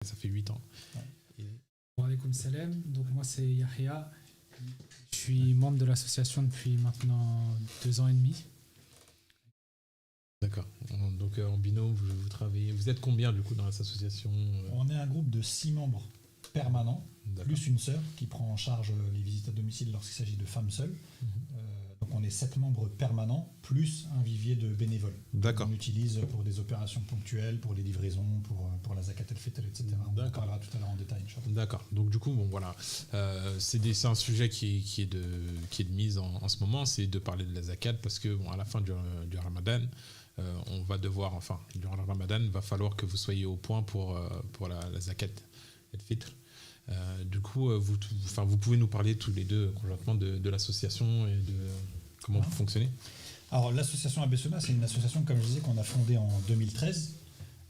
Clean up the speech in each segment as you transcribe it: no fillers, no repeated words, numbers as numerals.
Ça fait 8 ans. Ouais. Wa alaykoum salam. Donc moi c'est Yahya. Je suis membre de l'association depuis maintenant 2 ans et demi. D'accord. Donc en binôme, vous travaillez. Vous êtes combien du coup dans cette association? On est un groupe de 6 membres permanents, D'accord. plus une sœur qui prend en charge les visites à domicile lorsqu'il s'agit de femmes seules. Donc on est 7 membres permanents, plus un vivier de bénévoles. D'accord. On utilise pour des opérations ponctuelles, pour les livraisons, pour la zakat el-fitr, etc. On en parlera tout à l'heure en détail, Inch'Allah. D'accord. Donc du coup, bon voilà, c'est un sujet qui est de mise en ce moment, c'est de parler de la zakat parce que bon, à la fin du Ramadan, on va devoir, enfin, durant le Ramadan, il va falloir que vous soyez au point pour la zakat el-fitr. Du coup, vous pouvez nous parler tous les deux conjointement de l'association et de comment vous fonctionnez. Alors l'association Abessona, c'est une association, comme je disais, qu'on a fondée en 2013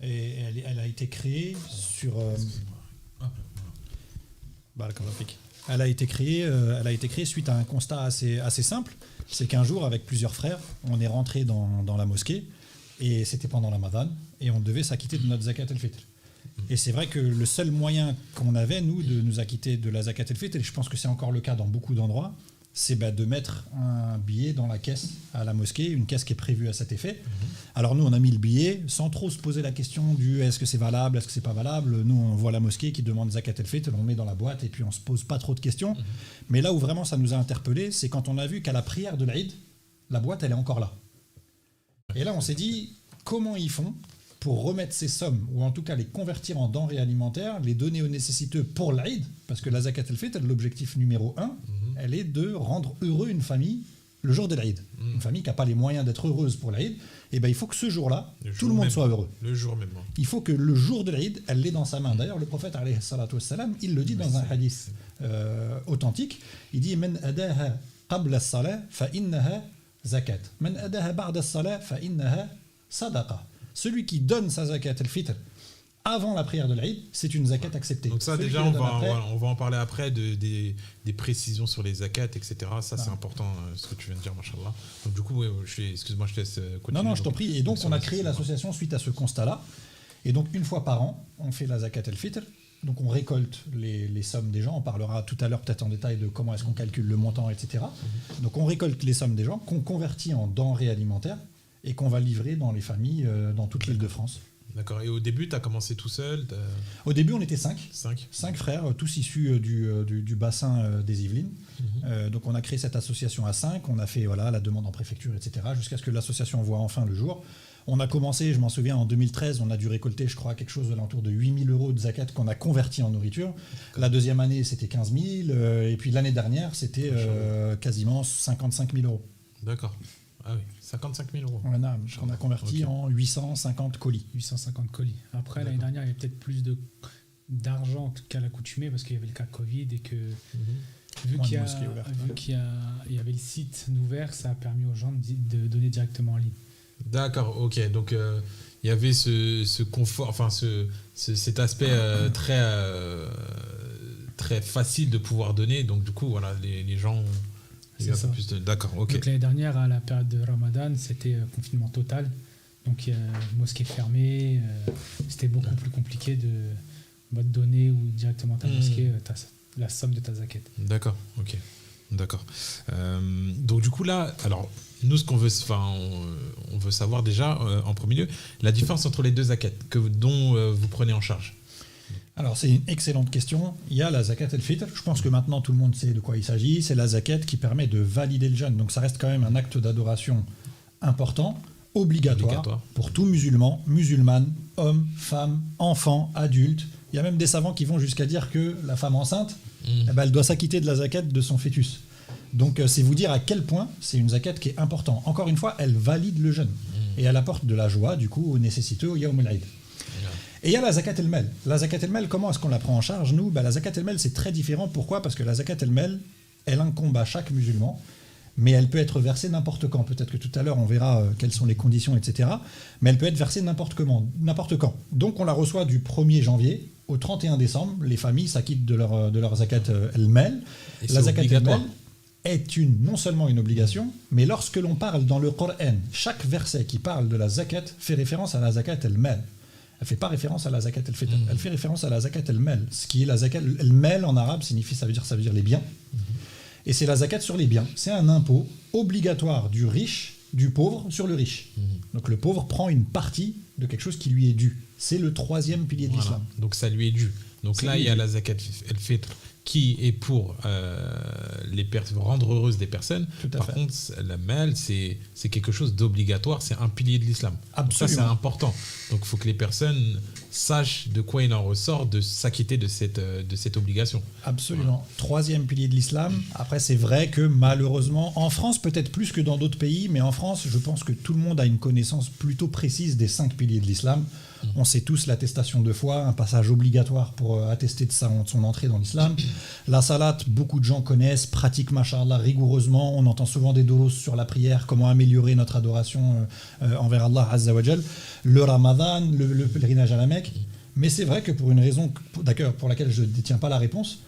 et elle a été créée sur... Elle a été créée suite à un constat assez simple, c'est qu'un jour, avec plusieurs frères, on est rentré dans la mosquée et c'était pendant la Ramadan et on devait s'acquitter de notre zakat el-fitr. Et c'est vrai que le seul moyen qu'on avait, nous, de nous acquitter de la zakat el-fitr, et je pense que c'est encore le cas dans beaucoup d'endroits, c'est de mettre un billet dans la caisse à la mosquée, une caisse qui est prévue à cet effet. Alors nous, on a mis le billet sans trop se poser la question du est-ce que c'est valable, est-ce que c'est pas valable. Nous, on voit la mosquée qui demande zakat el-fitr, on le met dans la boîte et puis on se pose pas trop de questions. Mais là où vraiment ça nous a interpellés, c'est quand on a vu qu'à la prière de l'Aïd, la boîte, elle est encore là. Et là, on s'est dit, comment ils font pour remettre ces sommes, ou en tout cas les convertir en denrées alimentaires, les donner aux nécessiteux pour l'Aïd, parce que la zakat el-fitr, l'objectif numéro 1, elle est de rendre heureux une famille le jour de l'Aïd. Une famille qui n'a pas les moyens d'être heureuse pour l'Aïd, et ben il faut que ce jour-là, tout le monde soit heureux. Le jour même. Il faut que le jour de l'Aïd, elle l'ait dans sa main. D'ailleurs, le prophète, alayhi salatu wassalam, il le dit dans un hadith authentique, il dit « Man adaha qabla as-salah fa innaha zakat. Man adaha ba'da as-salah fa innaha sadaqa. » Celui qui donne sa zakat el-fitr avant la prière de l'Aïd, c'est une zakat acceptée. Donc ça, celui déjà, on va en parler après, des précisions sur les zakats, etc. Ça, c'est important, ce que tu viens de dire, machallah. Donc du coup, excuse-moi, je te laisse continuer. Non, je t'en prie. Et donc, on a créé l'association suite à ce constat-là. Et donc, une fois par an, on fait la zakat el-fitr. Donc, on récolte les sommes des gens. On parlera tout à l'heure peut-être en détail de comment est-ce qu'on calcule le montant, etc. Donc, on récolte les sommes des gens qu'on convertit en denrées alimentaires et qu'on va livrer dans les familles dans toute l'Île-de-France. D'accord. Et au début, tu as commencé tout seul? Au début, on était 5. 5 frères, tous issus du bassin des Yvelines. Donc, on a créé cette association à 5. On a fait la demande en préfecture, etc. jusqu'à ce que l'association voit enfin le jour. On a commencé, je m'en souviens, en 2013, on a dû récolter, je crois, quelque chose de l'entour de 8 000 € de zakat qu'on a converti en nourriture. La deuxième année, c'était 15 000. Et puis l'année dernière, c'était quasiment 55 000 €. D'accord. Ah oui, 55 000 €. On a converti en 850 colis. 850 colis. Après, l'année dernière, il y avait peut-être plus d'argent qu'à l'accoutumée parce qu'il y avait le cas Covid et que vu qu'il y avait le site ouvert, ça a permis aux gens de donner directement en ligne. D'accord, ok. Donc, il y avait ce confort, enfin, cet aspect très facile de pouvoir donner. Donc, du coup, voilà, les gens... C'est ça. D'accord, ok. Donc l'année dernière, à la période de Ramadan, c'était confinement total. Donc mosquée fermée, c'était beaucoup plus compliqué de donner ou directement à ta mosquée la somme de ta zakat. D'accord, ok. D'accord. Donc du coup là, alors nous ce qu'on veut, on veut savoir déjà en premier lieu la différence entre les deux zakats dont vous prenez en charge. Alors, c'est une excellente question. Il y a la zakat el-fitr. Je pense que maintenant, tout le monde sait de quoi il s'agit. C'est la zakat qui permet de valider le jeûne. Donc, ça reste quand même un acte d'adoration important, obligatoire pour tout musulman, musulmane, homme, femme, enfant, adulte. Il y a même des savants qui vont jusqu'à dire que la femme enceinte, elle doit s'acquitter de la zakat de son fœtus. Donc, c'est vous dire à quel point c'est une zakat qui est importante. Encore une fois, elle valide le jeûne. Et elle apporte de la joie, du coup, aux nécessiteux au Yawm al-Aïd. Et il y a la zakat el-mal. La zakat el-mal, comment est-ce qu'on la prend en charge, nous? La zakat el-mal, c'est très différent. Pourquoi? Parce que la zakat el-mal, elle incombe à chaque musulman, mais elle peut être versée n'importe quand. Peut-être que tout à l'heure, on verra quelles sont les conditions, etc. Mais elle peut être versée n'importe quand. Donc, on la reçoit du 1er janvier au 31 décembre. Les familles s'acquittent de leur zakat el-mal. La zakat el-mal est non seulement une obligation, mais lorsque l'on parle dans le Coran, chaque verset qui parle de la zakat fait référence à la zakat el-mal. Elle fait pas référence à la zakat al-fitr. Elle fait référence à la zakat al-mal. Ce qui est la zakat al-mal en arabe ça veut dire les biens. Et c'est la zakat sur les biens. C'est un impôt obligatoire du pauvre sur le riche. Donc le pauvre prend une partie de quelque chose qui lui est dû. C'est le 3e pilier de l'islam. Donc ça lui est dû. Donc là, il y a la zakat al-fitr qui est pour rendre heureuses des personnes. Par contre, la mal, c'est quelque chose d'obligatoire, c'est un pilier de l'islam. Absolument. Ça, c'est important. Donc il faut que les personnes sachent de quoi il en ressort de s'acquitter de cette obligation. Absolument. 3e pilier de l'islam. Après, c'est vrai que malheureusement, en France, peut-être plus que dans d'autres pays, mais en France, je pense que tout le monde a une connaissance plutôt précise des 5 piliers de l'islam. On sait tous l'attestation de foi, un passage obligatoire pour attester de son entrée dans l'islam. La salat, beaucoup de gens connaissent, pratiquent, machallah, rigoureusement. On entend souvent des doros sur la prière, comment améliorer notre adoration envers Allah Azza wa Jal. Le ramadan, le pèlerinage à la Mecque. Mais c'est vrai que pour une raison, d'accord, pour laquelle je ne détiens pas la réponse,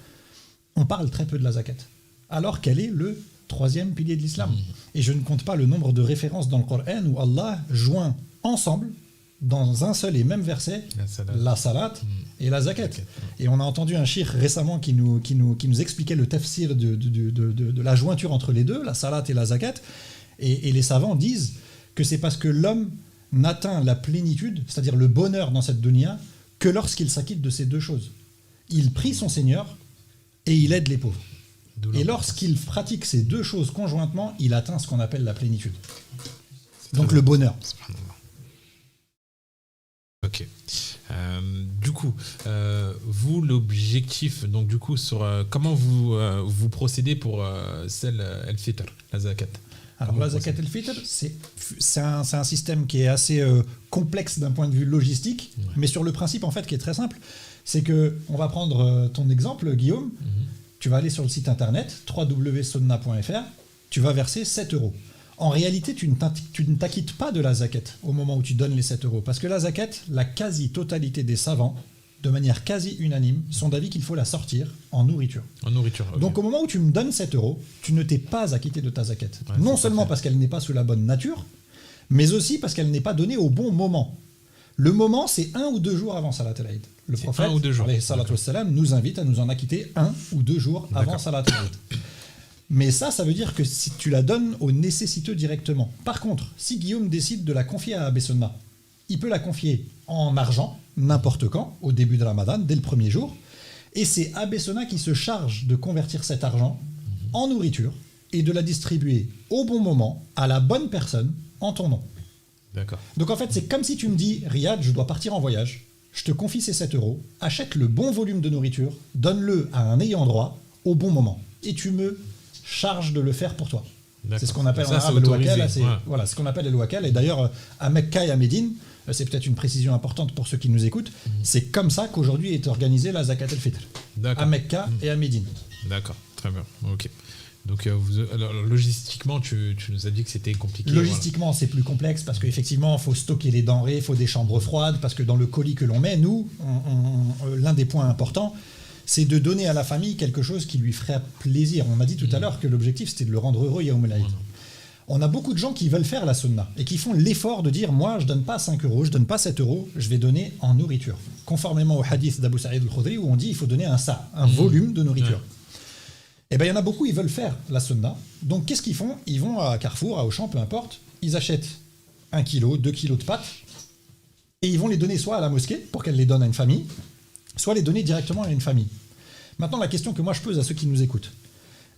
on parle très peu de la zakat, alors qu'elle est le 3e pilier de l'islam. Et je ne compte pas le nombre de références dans le Coran où Allah joint ensemble, dans un seul et même verset, la salat et la zakat. Et on a entendu un cheikh récemment qui nous expliquait le tafsir de la jointure entre les deux, la salat et la zakat. Et les savants disent que c'est parce que l'homme n'atteint la plénitude, c'est-à-dire le bonheur dans cette dunya, que lorsqu'il s'acquitte de ces deux choses. Il prie son Seigneur et il aide les pauvres. Et lorsqu'il pratique ces deux choses conjointement, il atteint ce qu'on appelle la plénitude. Donc le bonheur. Ok. Du coup, vous, l'objectif, donc du coup, sur comment vous procédez pour celle al-fitr, la zakat? Alors la zakat al-fitr, c'est un système qui est assez complexe d'un point de vue logistique, mais sur le principe en fait qui est très simple, c'est que on va prendre ton exemple, Guillaume. Tu vas aller sur le site internet www.sunna.fr, tu vas verser 7 €. En réalité, tu ne t'acquittes pas de la zakat au moment où tu donnes les 7 €. Parce que la zakat, la quasi-totalité des savants, de manière quasi unanime, sont d'avis qu'il faut la sortir en nourriture. En nourriture, okay. Donc au moment où tu me donnes 7 €, tu ne t'es pas acquitté de ta zakat. Non seulement parce qu'elle n'est pas sous la bonne nature, mais aussi parce qu'elle n'est pas donnée au bon moment. Le moment, c'est 1 ou 2 jours avant Salat al-Eid. Le prophète, nous invite à nous en acquitter 1 ou 2 jours avant Salat al-Eid. Mais ça veut dire que si tu la donnes aux nécessiteux directement. Par contre, si Guillaume décide de la confier à Abbé Sunna, il peut la confier en argent, n'importe quand, au début de Ramadan, dès le premier jour, et c'est Abbé Sunna qui se charge de convertir cet argent en nourriture et de la distribuer au bon moment, à la bonne personne, en ton nom. D'accord. Donc en fait, c'est comme si tu me dis, Riyad, je dois partir en voyage, je te confie ces 7 €, achète le bon volume de nourriture, donne-le à un ayant droit, au bon moment, et tu me charge de le faire pour toi. D'accord. C'est ce qu'on appelle en arabe le wakal. Voilà, ce qu'on appelle le wakal. Et d'ailleurs, à Mecca et à Médine, c'est peut-être une précision importante pour ceux qui nous écoutent, c'est comme ça qu'aujourd'hui est organisée la zakat al-fitr. À Mecca et à Médine. D'accord, très bien. Ok. Donc, alors, logistiquement, tu nous as dit que c'était compliqué. Logistiquement, c'est plus complexe parce qu'effectivement, il faut stocker les denrées, il faut des chambres froides, parce que dans le colis que l'on met, nous, l'un des points importants, c'est de donner à la famille quelque chose qui lui ferait plaisir. On a dit tout à l'heure que l'objectif, c'était de le rendre heureux Yaoum al-Eid. On a beaucoup de gens qui veulent faire la sunna et qui font l'effort de dire, moi, je donne pas 5 €, je donne pas 7 €, je vais donner en nourriture. Conformément au hadith d'Abu Sa'id al-Khudri où on dit, il faut donner un volume de nourriture. Et bien, il y en a beaucoup, ils veulent faire la sunna. Donc, qu'est-ce qu'ils font? Ils vont à Carrefour, à Auchan, peu importe. Ils achètent 1 kg, 2 kg de pâtes et ils vont les donner soit à la mosquée pour qu'elle les donne à une famille, soit les donner directement à une famille. Maintenant, la question que moi je pose à ceux qui nous écoutent,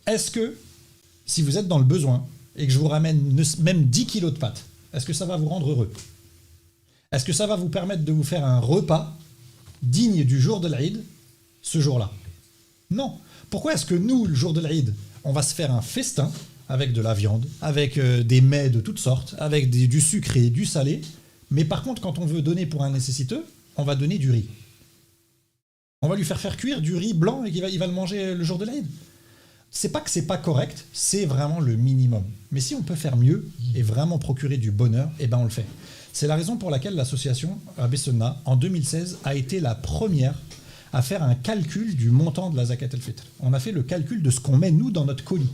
est-ce que, si vous êtes dans le besoin et que je vous ramène même 10 kilos de pâtes, est-ce que ça va vous rendre heureux? Est-ce que ça va vous permettre de vous faire un repas digne du jour de l'Aïd, ce jour-là? Non. Pourquoi est-ce que nous, le jour de l'Aïd, on va se faire un festin avec de la viande, avec des mets de toutes sortes, avec du sucré, du salé, mais par contre, quand on veut donner pour un nécessiteux, on va donner du riz. On va lui faire cuire du riz blanc et il va le manger le jour de l'Aïd. C'est pas que c'est pas correct, c'est vraiment le minimum. Mais si on peut faire mieux et vraiment procurer du bonheur, eh ben on le fait. C'est la raison pour laquelle l'association Abbé Sunna, en 2016, a été la première à faire un calcul du montant de la zakat al-fitr. On a fait le calcul de ce qu'on met, nous, dans notre colis.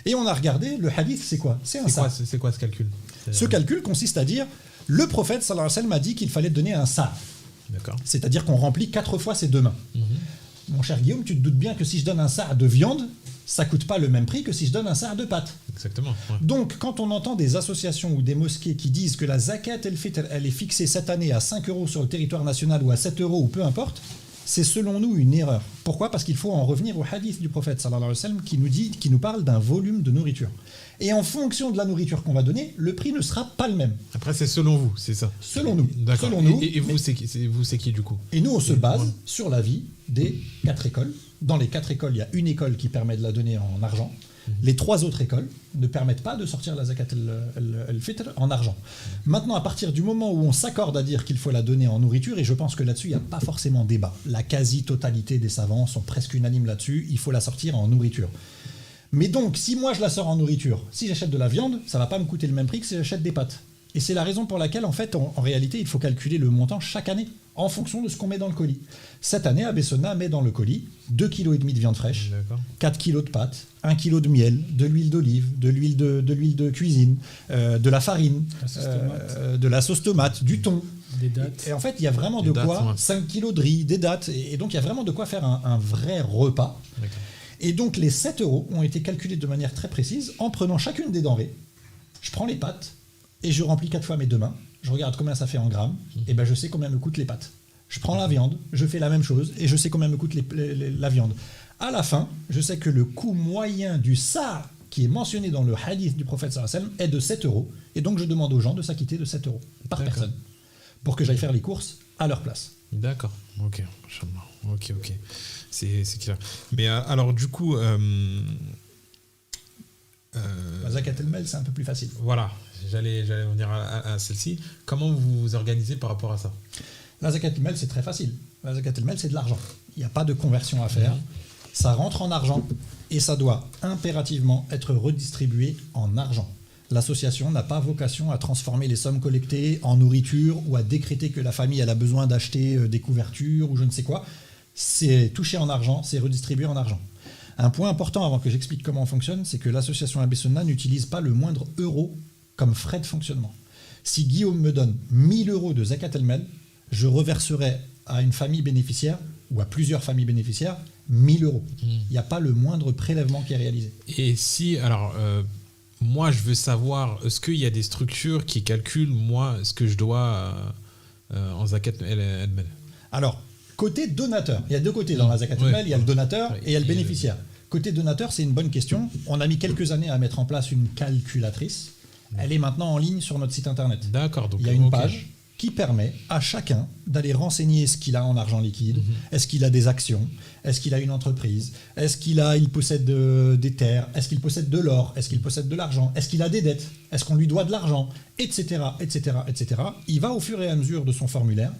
Et on a regardé, le hadith, c'est quoi? C'est C'est quoi ce calcul? Ce calcul consiste à dire, le prophète, sallallahu alayhi wa sallam, a dit qu'il fallait donner un sa. D'accord. C'est-à-dire qu'on remplit 4 fois ses 2 mains. Mon cher Guillaume, tu te doutes bien que si je donne un sa' de viande, ça coûte pas le même prix que si je donne un sa' de pâtes. Exactement. Ouais. Donc, quand on entend des associations ou des mosquées qui disent que la zakat elle est fixée cette année à 5 € sur le territoire national ou à 7 € ou peu importe, c'est selon nous une erreur. Pourquoi ? Parce qu'il faut en revenir au hadith du prophète sallallahu alayhi wa sallam qui nous parle d'un volume de nourriture. Et en fonction de la nourriture qu'on va donner, le prix ne sera pas le même. Après, c'est selon vous, c'est ça ? Selon nous. D'accord. Selon nous. Et vous, c'est qui du coup ? Et nous, on se base sur l'avis des 4 écoles. Dans les 4 écoles, il y a une école qui permet de la donner en argent. Les 3 autres écoles ne permettent pas de sortir la zakat al-fitr en argent. Maintenant, à partir du moment où on s'accorde à dire qu'il faut la donner en nourriture, et je pense que là-dessus, il n'y a pas forcément débat. La quasi-totalité des savants sont presque unanimes là-dessus, il faut la sortir en nourriture. Mais donc, si moi je la sors en nourriture, si j'achète de la viande, ça ne va pas me coûter le même prix que si j'achète des pâtes. Et c'est la raison pour laquelle, en fait, en réalité, il faut calculer le montant chaque année, en fonction de ce qu'on met dans le colis. Cette année, Abessona met dans le colis 2,5 kg de viande fraîche, 4 kg de pâtes, 1 kg de miel, de l'huile d'olive, de l'huile de cuisine, de la farine, de la sauce tomate, du thon. Des dates. Et en fait, il y a vraiment de quoi, 5 kg de riz, des dates. Et donc, il y a vraiment de quoi faire un vrai repas. D'accord. Et donc, les 7 € ont été calculés de manière très précise en prenant chacune des denrées. Je prends les pâtes et je remplis 4 fois mes 2 mains. Je regarde combien ça fait en grammes. Et ben, je sais combien me coûtent les pâtes. Je prends la viande, je fais la même chose et je sais combien me coûte la viande. À la fin, je sais que le coût moyen du sa' qui est mentionné dans le hadith du prophète sallallahu alayhi wa sallam est de 7 €. Et donc, je demande aux gens de s'acquitter de 7 € par personne pour que j'aille faire les courses à leur place. D'accord. Ok. Ok. C'est clair. Mais alors, du coup... La zakat al-mal, c'est un peu plus facile. Voilà. J'allais venir à celle-ci. Comment vous vous organisez par rapport à ça ? La zakat al-mal, c'est très facile. La zakat al-mal, c'est de l'argent. Il n'y a pas de conversion à faire. Ça rentre en argent et ça doit impérativement être redistribué en argent. L'association n'a pas vocation à transformer les sommes collectées en nourriture ou à décréter que la famille elle a besoin d'acheter des couvertures ou je ne sais quoi. C'est touché en argent, c'est redistribué en argent. Un point important avant que j'explique comment on fonctionne, c'est que l'association Abessona n'utilise pas le moindre euro comme frais de fonctionnement. Si Guillaume me donne 1 000 € de zakat al-mal, je reverserai à une famille bénéficiaire ou à plusieurs familles bénéficiaires 1 000 €. Il n'y a pas le moindre prélèvement qui est réalisé. Et si, alors, moi je veux savoir, est-ce qu'il y a des structures qui calculent, moi, ce que je dois en zakat al-mal ? Alors, côté donateur, il y a 2 côtés dans la zakat al-mal, il y a le donateur et il y a le bénéficiaire. Côté donateur, c'est une bonne question. On a mis quelques années à mettre en place une calculatrice. Elle est maintenant en ligne sur notre site internet. D'accord. Donc, il y a une page qui permet à chacun d'aller renseigner ce qu'il a en argent liquide. Est-ce qu'il a des actions ? Est-ce qu'il a une entreprise ? Est-ce qu'il possède des terres ? Est-ce qu'il possède de l'or ? Est-ce qu'il possède de l'argent ? Est-ce qu'il a des dettes ? Est-ce qu'on lui doit de l'argent ? Etc., etc., etc. Il va au fur et à mesure de son formulaire.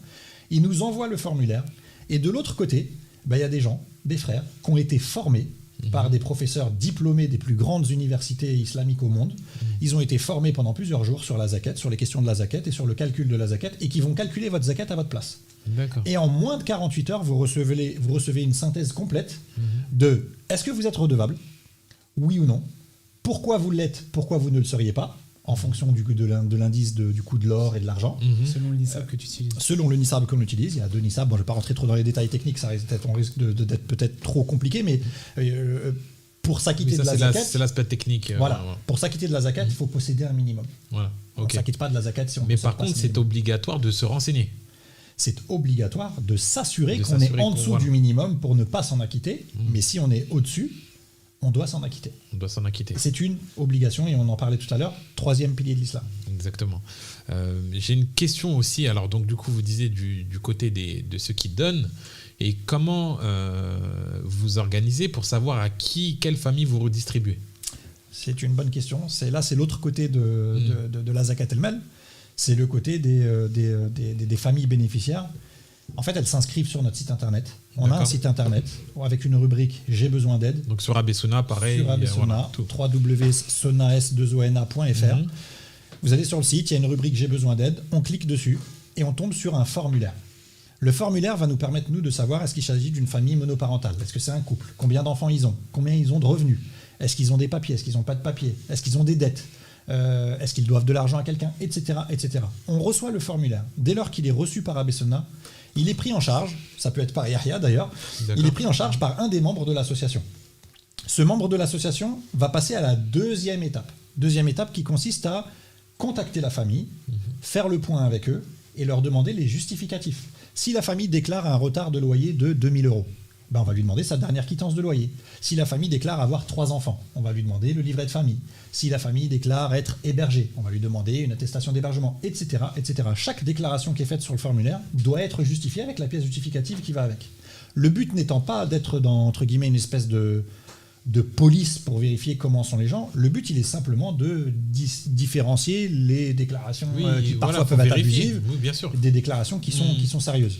Il nous envoie le formulaire. Et de l'autre côté, il y a des gens, des frères, qui ont été formés par des professeurs diplômés des plus grandes universités islamiques au monde. Ils ont été formés pendant plusieurs jours sur la zakat, sur les questions de la zakat et sur le calcul de la zakat, et qui vont calculer votre zakat à votre place. D'accord. Et en moins de 48 heures, vous recevez une synthèse complète de est-ce que vous êtes redevable ? Oui ou non ? Pourquoi vous l'êtes ? Pourquoi vous ne le seriez pas ? En fonction de l'indice du coût de l'or et de l'argent. Selon le nisab que tu utilises. Selon le nisab qu'on utilise. Il y a 2 nisabs. Bon, je ne vais pas rentrer trop dans les détails techniques, on risque d'être peut-être trop compliqué, mais pour s'acquitter de la zakat... C'est l'aspect technique. Voilà. Pour s'acquitter de la zakat, il faut posséder un minimum. Voilà. On ne s'acquitte pas de la zakat si on... Mais par contre, c'est obligatoire de se renseigner. C'est obligatoire de s'assurer qu'on est en dessous du minimum pour ne pas s'en acquitter. Mais si on est au-dessus, on doit s'en acquitter. On doit s'en acquitter. C'est une obligation et on en parlait tout à l'heure, 3e pilier de l'islam. Exactement. J'ai une question aussi. Alors donc du coup vous disiez du côté de ceux qui donnent et comment vous organisez pour savoir à quelle famille vous redistribuez. C'est une bonne question. C'est l'autre côté de la zakat al-mal. C'est le côté des familles bénéficiaires. En fait, elles s'inscrivent sur notre site internet. On a un site internet avec une rubrique « J'ai besoin d'aide ». Donc sur Abessona, pareil. Sur Abessona, www.sona.fr. Vous allez sur le site, il y a une rubrique « J'ai besoin d'aide ». On clique dessus et on tombe sur un formulaire. Le formulaire va nous permettre, nous, de savoir est-ce qu'il s'agit d'une famille monoparentale. Est-ce que c'est un couple ? Combien d'enfants ils ont ? Combien ils ont de revenus ? Est-ce qu'ils ont des papiers ? Est-ce qu'ils n'ont pas de papiers ? Est-ce qu'ils ont des dettes ? Est-ce qu'ils doivent de l'argent à quelqu'un ? Etc., etc. On reçoit le formulaire. Dès lors qu'il est reçu par Abessona, Il est pris en charge, ça peut être par Yahya d'ailleurs, il est pris en charge par un des membres de l'association. Ce membre de l'association va passer à la deuxième étape. Deuxième étape qui consiste à contacter la famille, faire le point avec eux et leur demander les justificatifs. Si la famille déclare un retard de loyer de 2 000 €, ben on va lui demander sa dernière quittance de loyer. Si la famille déclare avoir 3 enfants, on va lui demander le livret de famille. Si la famille déclare être hébergée, on va lui demander une attestation d'hébergement, etc., etc. Chaque déclaration qui est faite sur le formulaire doit être justifiée avec la pièce justificative qui va avec. Le but n'étant pas d'être dans, entre guillemets, une espèce de police pour vérifier comment sont les gens. Le but, il est simplement de différencier les déclarations qui parfois peuvent être abusives des déclarations qui sont sérieuses.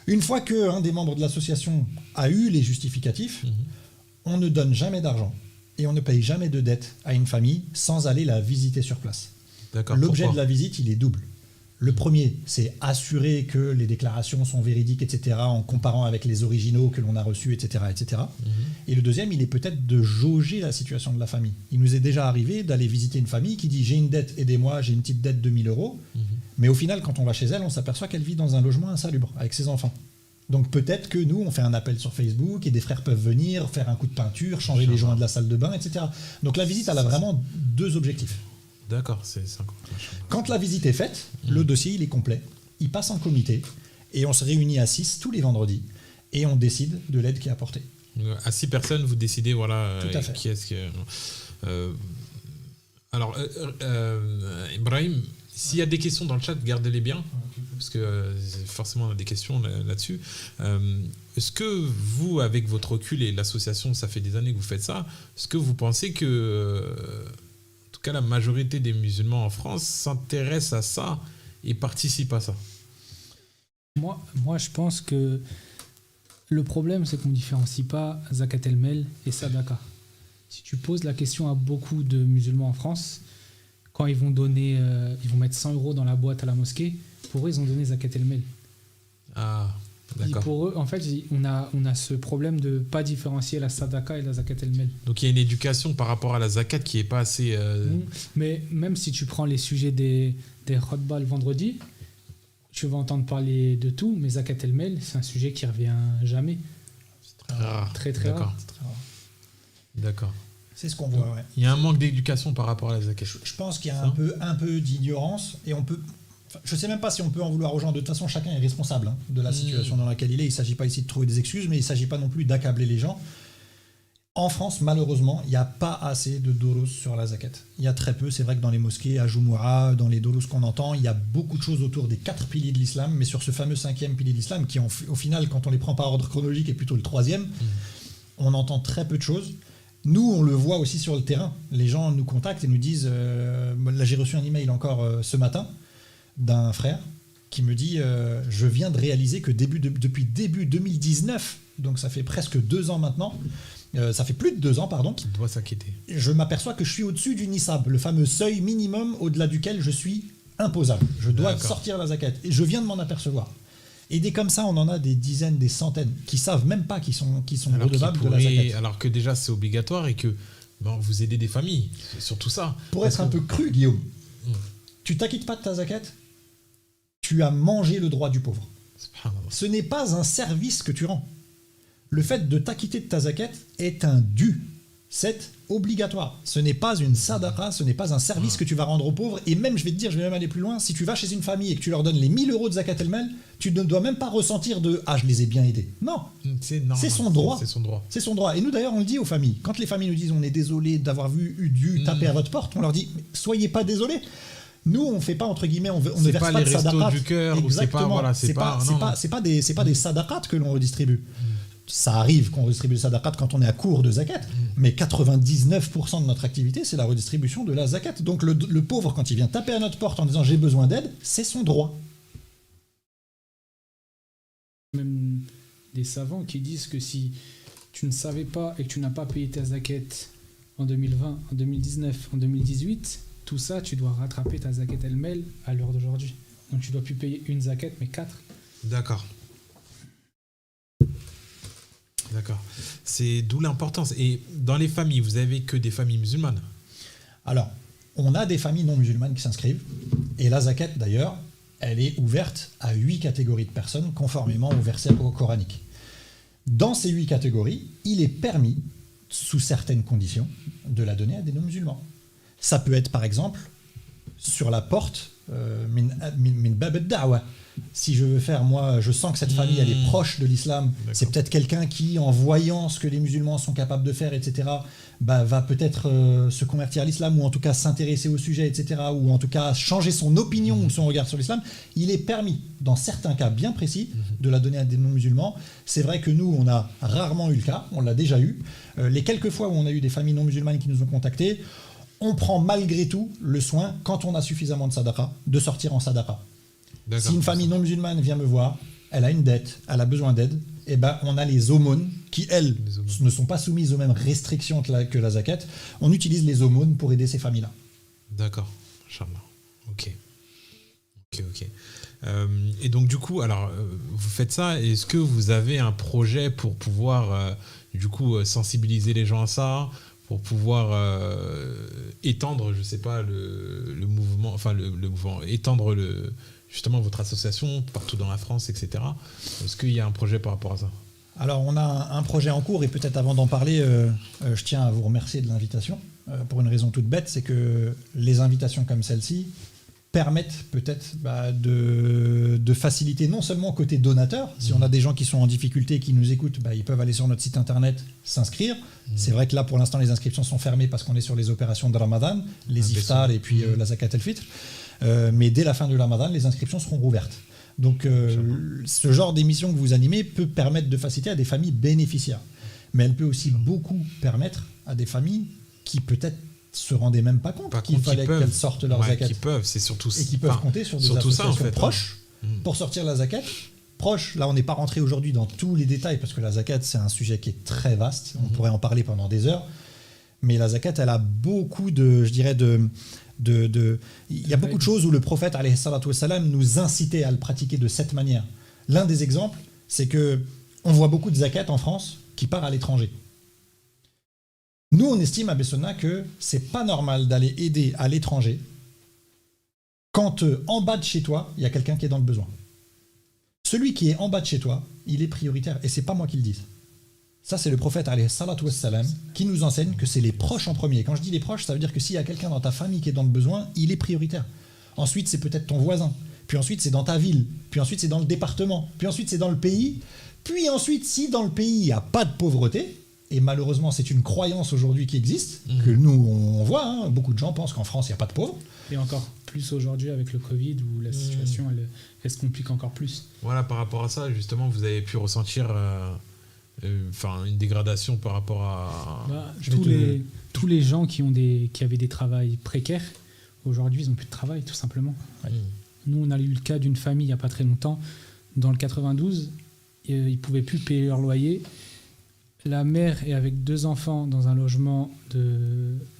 Une fois qu'un des membres de l'association a eu les justificatifs, on ne donne jamais d'argent et on ne paye jamais de dette à une famille sans aller la visiter sur place. L'objet de la visite, il est double. Le premier, c'est assurer que les déclarations sont véridiques, etc., en comparant avec les originaux que l'on a reçus, etc., etc. Et le deuxième, il est peut-être de jauger la situation de la famille. Il nous est déjà arrivé d'aller visiter une famille qui dit « j'ai une dette, aidez-moi, j'ai une petite dette de 1 000 €. Mais au final, quand on va chez elle, on s'aperçoit qu'elle vit dans un logement insalubre avec ses enfants. Donc peut-être que nous, on fait un appel sur Facebook et des frères peuvent venir, faire un coup de peinture, changer les joints de la salle de bain, etc. Donc la visite, elle a vraiment 2 objectifs. D'accord, c'est encore. Quand la visite est faite, le dossier il est complet. Il passe en comité et on se réunit à 6 tous les vendredis et on décide de l'aide qui est apportée. À 6 personnes, vous décidez Tout à fait. Qui est-ce que. Alors, Ibrahim, s'il y a des questions dans le chat, gardez-les bien, parce que forcément on a des questions là-dessus. Est-ce que vous, avec votre recul et l'association, ça fait des années que vous faites ça, est-ce que vous pensez que en tout cas la majorité des musulmans en France s'intéressent à ça et participent à ça? Moi je pense que le problème, c'est qu'on ne différencie pas Zakat el-Mel et Sadaqa. Si tu poses la question à beaucoup de musulmans en France, quand ils vont mettre 100 € dans la boîte à la mosquée, pour eux, ils ont donné Zakat el-Mel. Ah, d'accord. Pour eux, en fait, on a ce problème de ne pas différencier la Sadaqa et la Zakat el-Mel. Donc il y a une éducation par rapport à la Zakat qui n'est pas assez... Mais même si tu prends les sujets des khutbahs le vendredi, tu vas entendre parler de tout, mais Zakat el-Mel, c'est un sujet qui revient jamais. C'est très rare. Très rare. D'accord. C'est ce qu'on voit, ouais. Il y a un manque d'éducation par rapport à la Zakat. Je pense qu'il y a un peu d'ignorance et on peut... Je ne sais même pas si on peut en vouloir aux gens. De toute façon, chacun est responsable de la situation dans laquelle il est. Il ne s'agit pas ici de trouver des excuses, mais il ne s'agit pas non plus d'accabler les gens. En France, malheureusement, il n'y a pas assez de doros sur la zakat. Il y a très peu. C'est vrai que dans les mosquées, à Jumu'ah, dans les doros qu'on entend, il y a beaucoup de choses autour des 4 piliers de l'islam, mais sur ce fameux 5e pilier de l'islam, qui au final, quand on les prend par ordre chronologique, est plutôt le 3e, on entend très peu de choses. Nous, on le voit aussi sur le terrain. Les gens nous contactent et nous disent... là, j'ai reçu un email encore ce matin d'un frère qui me dit je viens de réaliser que depuis début 2019, donc ça fait presque 2 ans maintenant, ça fait plus de 2 ans, pardon, qu'il doit s'inquiéter. Je m'aperçois que je suis au-dessus du nisab, le fameux seuil minimum au-delà duquel je suis imposable. Je dois sortir la zakat. Et je viens de m'en apercevoir. Et des comme ça, on en a des dizaines, des centaines qui savent même pas qu'ils sont redevables de la zakat. Alors que déjà c'est obligatoire et que vous aidez des familles, c'est surtout ça. Pour être un peu cru, Guillaume, tu t'acquittes pas de ta zakat, tu as mangé le droit du pauvre. Ce n'est pas un service que tu rends. Le fait de t'acquitter de ta zakat est un dû. C'est obligatoire. Ce n'est pas une sadaqa, ce n'est pas un service que tu vas rendre aux pauvres. Et même, je vais te dire, je vais même aller plus loin, si tu vas chez une famille et que tu leur donnes les 1 000 € de zakat el-Mel, tu ne dois même pas ressentir de « ah, je les ai bien aidés ». Non, c'est son droit. C'est son droit. C'est son droit. Et nous, d'ailleurs, on le dit aux familles. Quand les familles nous disent « on est désolé d'avoir dû taper à votre porte », on leur dit « soyez pas désolés ». Nous, on fait pas entre guillemets, on ne verse pas de sadaqat. Du cœur, exactement. C'est pas des sadaqat que l'on redistribue. Ça arrive qu'on redistribue le sadaqat quand on est à court de zakat, mais 99% de notre activité, c'est la redistribution de la zakat. Donc le pauvre, quand il vient taper à notre porte en disant j'ai besoin d'aide, c'est son droit. Même des savants qui disent que si tu ne savais pas et que tu n'as pas payé ta zakat en 2020, en 2019, en 2018, tout ça, tu dois rattraper ta zakat el-Mel à l'heure d'aujourd'hui. Donc tu dois plus payer une zakat, mais 4. D'accord. C'est d'où l'importance. Et dans les familles, vous avez que des familles musulmanes? Alors, on a des familles non musulmanes qui s'inscrivent. Et la zakat, d'ailleurs, elle est ouverte à 8 catégories de personnes, conformément au verset coranique. Dans ces 8 catégories, il est permis, sous certaines conditions, de la donner à des non-musulmans. Ça peut être, par exemple, sur la porte min bab ad-da'wa. Si je veux faire, moi, je sens que cette famille, elle est proche de l'islam, c'est peut-être quelqu'un qui, en voyant ce que les musulmans sont capables de faire, etc., va peut-être se convertir à l'islam, ou en tout cas s'intéresser au sujet, etc., ou en tout cas changer son opinion ou son regard sur l'islam. Il est permis, dans certains cas bien précis, de la donner à des non-musulmans. C'est vrai que nous, on a rarement eu le cas, on l'a déjà eu. Les quelques fois où on a eu des familles non-musulmanes qui nous ont contactés, on prend malgré tout le soin, quand on a suffisamment de sadaqa, de sortir en sadaqa. Si une famille non musulmane vient me voir, elle a une dette, elle a besoin d'aide, et ben on a les aumônes qui, elles, ne sont pas soumises aux mêmes restrictions que la zakat. On utilise les aumônes pour aider ces familles-là. D'accord, Inch'Allah. Ok. Et donc du coup, alors vous faites ça. Est-ce que vous avez un projet pour pouvoir du coup sensibiliser les gens à ça, pour pouvoir étendre, je sais pas, le mouvement, enfin le mouvement, étendre justement votre association partout dans la France, etc. Est-ce qu'il y a un projet par rapport à ça ? Alors on a un projet en cours, et peut-être avant d'en parler, je tiens à vous remercier de l'invitation, pour une raison toute bête, c'est que les invitations comme celle-ci permettent peut-être de faciliter non seulement côté donateur, si on a des gens qui sont en difficulté et qui nous écoutent, ils peuvent aller sur notre site internet, s'inscrire. C'est vrai que là pour l'instant les inscriptions sont fermées parce qu'on est sur les opérations de Ramadan, les iftar et puis la zakat el-fitr. Mais dès la fin de Ramadan, les inscriptions seront rouvertes. Donc ce genre d'émission que vous animez peut permettre de faciliter à des familles bénéficiaires. Mais elle peut aussi beaucoup permettre à des familles qui peut-être se rendaient même pas compte qu'il fallait qu'elles sortent leur zakat. Qui peuvent, c'est surtout et qui peuvent compter sur des associations ça, en fait, proches pour sortir la zakat. Proche, là on n'est pas rentré aujourd'hui dans tous les détails parce que la zakat c'est un sujet qui est très vaste, on pourrait en parler pendant des heures, mais la zakat elle a beaucoup il y a beaucoup de choses où le prophète alayhi salatu wassalam nous incitait à le pratiquer de cette manière. L'un des exemples, c'est que on voit beaucoup de zakat en France qui part à l'étranger. Nous on estime à Bessona que c'est pas normal d'aller aider à l'étranger quand en bas de chez toi il y a quelqu'un qui est dans le besoin. Celui qui est en bas de chez toi, il est prioritaire, et c'est pas moi qui le dis. Ça, c'est le prophète alayhi salatu wassalam qui nous enseigne que c'est les proches en premier. Quand je dis les proches, ça veut dire que s'il y a quelqu'un dans ta famille qui est dans le besoin, il est prioritaire. Ensuite, c'est peut-être ton voisin. Puis ensuite, c'est dans ta ville. Puis ensuite, c'est dans le département. Puis ensuite, c'est dans le pays. Puis ensuite, si dans le pays, il n'y a pas de pauvreté, et malheureusement, c'est une croyance aujourd'hui qui existe, que nous, on voit, beaucoup de gens pensent qu'en France, il n'y a pas de pauvres. Et encore plus aujourd'hui avec le Covid, où la situation, elle se complique encore plus. Voilà, par rapport à ça, justement, vous avez pu ressentir... une dégradation par rapport à tous les gens qui avaient des travails précaires, aujourd'hui ils n'ont plus de travail tout simplement. Nous on a eu le cas d'une famille il n'y a pas très longtemps dans le 92, ils ne pouvaient plus payer leur loyer. La mère est avec 2 enfants dans un logement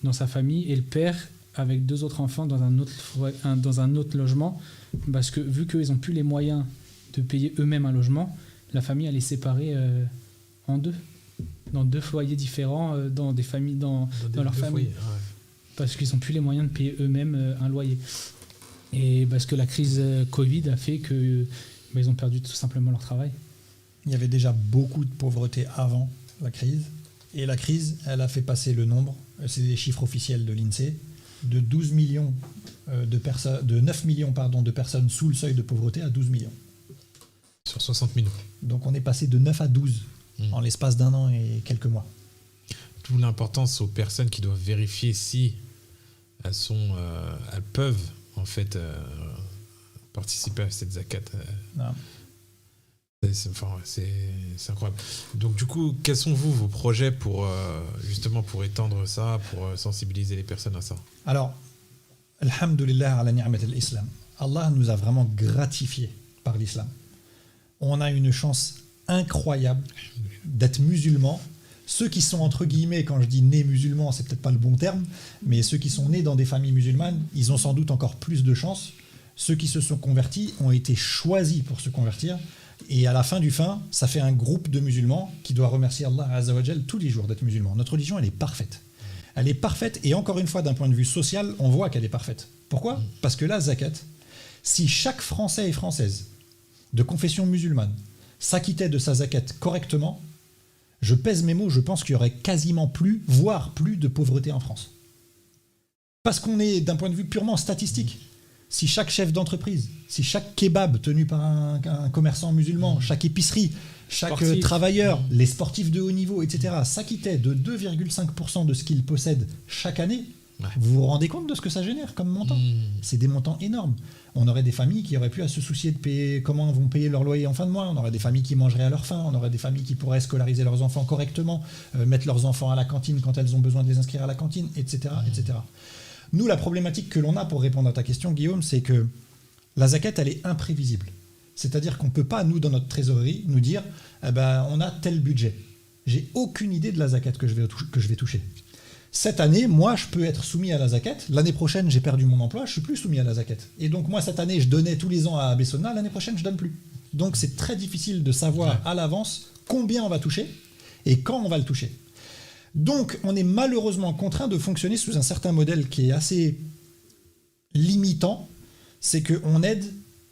dans sa famille, et le père avec 2 autres enfants dans un autre logement, parce que vu qu'ils n'ont plus les moyens de payer eux-mêmes un logement, la famille elle est séparée en 2, dans 2 foyers différents, dans des familles, dans leur famille, parce qu'ils n'ont plus les moyens de payer eux-mêmes un loyer. Et parce que la crise Covid a fait que ils ont perdu tout simplement leur travail. Il y avait déjà beaucoup de pauvreté avant la crise, et la crise, elle a fait passer le nombre, c'est des chiffres officiels de l'INSEE, de 12 millions de 9 millions de personnes sous le seuil de pauvreté à 12 millions. Sur 60 millions. Donc on est passé de 9 à 12 en l'espace d'1 an et quelques mois. D'où l'importance aux personnes qui doivent vérifier si elles peuvent en fait participer à cette zakat. C'est incroyable. Donc du coup, quels sont vos projets pour justement pour étendre ça, pour sensibiliser les personnes à ça? Alors, alhamdulillah ala ni'mat al-islam. Allah nous a vraiment gratifiés par l'islam. On a une chance incroyable d'être musulmans. Ceux qui sont entre guillemets, quand je dis nés musulmans, c'est peut-être pas le bon terme, mais ceux qui sont nés dans des familles musulmanes, ils ont sans doute encore plus de chance. Ceux qui se sont convertis ont été choisis pour se convertir. Et à la fin du fin, ça fait un groupe de musulmans qui doit remercier Allah Azza wa Jal tous les jours d'être musulmans. Notre religion, elle est parfaite. Elle est parfaite, et encore une fois, d'un point de vue social, on voit qu'elle est parfaite. Pourquoi ? Parce que la zakat, Si chaque Français et Française de confession musulmane s'acquittait de sa zakat correctement, je pèse mes mots, je pense qu'il y aurait quasiment plus, voire plus de pauvreté en France. Parce qu'on est d'un point de vue purement statistique. Si chaque chef d'entreprise, si chaque kebab tenu par un commerçant musulman, chaque épicerie, chaque travailleur, les sportifs de haut niveau, etc., s'acquittait de 2,5% de ce qu'ils possèdent chaque année, vous vous rendez compte de ce que ça génère comme montant ? C'est des montants énormes. On aurait des familles qui auraient plus à se soucier de payer comment vont payer leur loyer en fin de mois, on aurait des familles qui mangeraient à leur faim, on aurait des familles qui pourraient scolariser leurs enfants correctement, mettre leurs enfants à la cantine quand elles ont besoin de les inscrire à la cantine, etc. etc. Nous, la problématique que l'on a pour répondre à ta question, Guillaume, c'est que la zakat, elle est imprévisible. C'est-à-dire qu'on ne peut pas, nous, dans notre trésorerie, nous dire on a tel budget. J'ai aucune idée de la zakat que je vais toucher. Cette année, moi, je peux être soumis à la zakat. L'année prochaine, j'ai perdu mon emploi, je ne suis plus soumis à la zakat. Et donc, moi, cette année, je donnais tous les ans à Bessona, l'année prochaine, je ne donne plus. Donc, c'est très difficile de savoir à l'avance combien on va toucher et quand on va le toucher. Donc, on est malheureusement contraint de fonctionner sous un certain modèle qui est assez limitant, c'est qu'on aide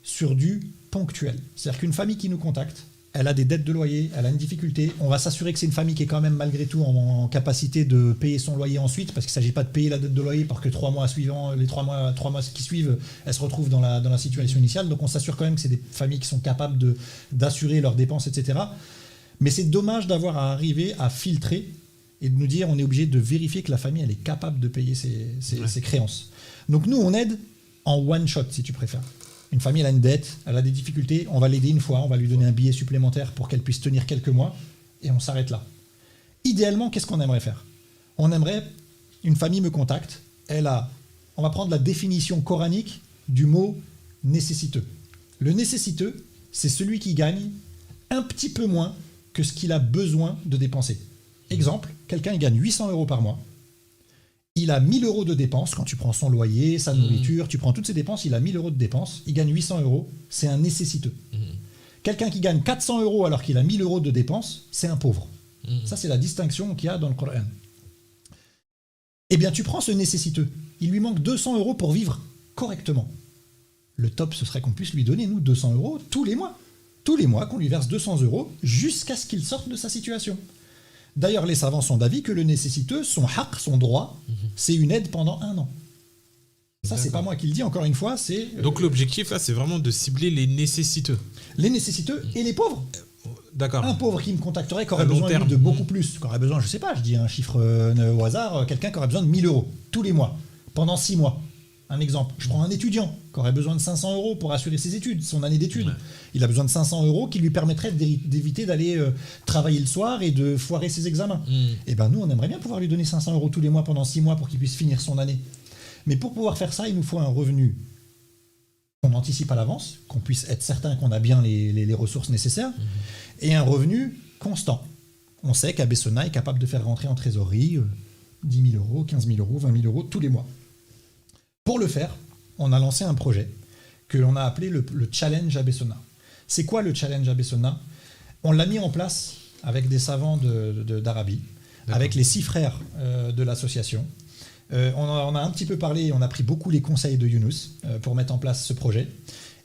sur du ponctuel. C'est-à-dire qu'une famille qui nous contacte, elle a des dettes de loyer, elle a une difficulté, on va s'assurer que c'est une famille qui est quand même malgré tout en capacité de payer son loyer ensuite, parce qu'il ne s'agit pas de payer la dette de loyer parce que les 3 mois qui suivent, elle se retrouve dans la situation initiale. Donc on s'assure quand même que c'est des familles qui sont capables d'assurer leurs dépenses, etc. Mais c'est dommage d'avoir à arriver à filtrer et de nous dire on est obligé de vérifier que la famille elle est capable de payer ses créances. Donc nous on aide en one shot si tu préfères. Une famille elle a une dette, elle a des difficultés, on va l'aider une fois, on va lui donner un billet supplémentaire pour qu'elle puisse tenir quelques mois et on s'arrête là. Idéalement, qu'est-ce qu'on aimerait faire ? On aimerait, une famille me contacte, on va prendre la définition coranique du mot nécessiteux. Le nécessiteux, c'est celui qui gagne un petit peu moins que ce qu'il a besoin de dépenser. Exemple, quelqu'un il gagne 800 € par mois, il a 1000 € de dépenses, quand tu prends son loyer, sa nourriture, tu prends toutes ses dépenses, il a 1000 € de dépenses, il gagne 800 €, c'est un nécessiteux. Quelqu'un qui gagne 400 € alors qu'il a 1000 € de dépenses, c'est un pauvre. Ça, c'est la distinction qu'il y a dans le Coran. Eh bien, tu prends ce nécessiteux, il lui manque 200 € pour vivre correctement. Le top, ce serait qu'on puisse lui donner, nous, 200 € tous les mois. Tous les mois, qu'on lui verse 200 € jusqu'à ce qu'il sorte de sa situation. D'ailleurs, les savants sont d'avis que le nécessiteux, son haq, son droit, c'est une aide pendant 1 an. Ça, c'est pas moi qui le dis, encore une fois, c'est... Donc l'objectif, là, c'est vraiment de cibler les nécessiteux. Les nécessiteux et les pauvres. D'accord. Un pauvre qui me contacterait, qui aurait besoin de beaucoup plus, qui aurait besoin, je sais pas, je dis un chiffre au hasard, quelqu'un qui aurait besoin de 1000 € tous les mois, pendant 6 mois. Un exemple, je prends un étudiant qui aurait besoin de 500 € pour assurer ses études, son année d'études. Ouais. Il a besoin de 500 € qui lui permettraient d'éviter d'aller travailler le soir et de foirer ses examens. Et ben nous, on aimerait bien pouvoir lui donner 500 € tous les mois pendant 6 mois pour qu'il puisse finir son année. Mais pour pouvoir faire ça, il nous faut un revenu qu'on anticipe à l'avance, qu'on puisse être certain qu'on a bien les ressources nécessaires, et un revenu constant. On sait qu'Abessona est capable de faire rentrer en trésorerie 10 000 €, 15 000 €, 20 000 € tous les mois. Pour le faire, on a lancé un projet que l'on a appelé le Challenge Abessona. C'est quoi le Challenge Abessona ? On l'a mis en place avec des savants d'Arabie, avec les 6 frères de l'association. On en a un petit peu parlé, on a pris beaucoup les conseils de Younous pour mettre en place ce projet.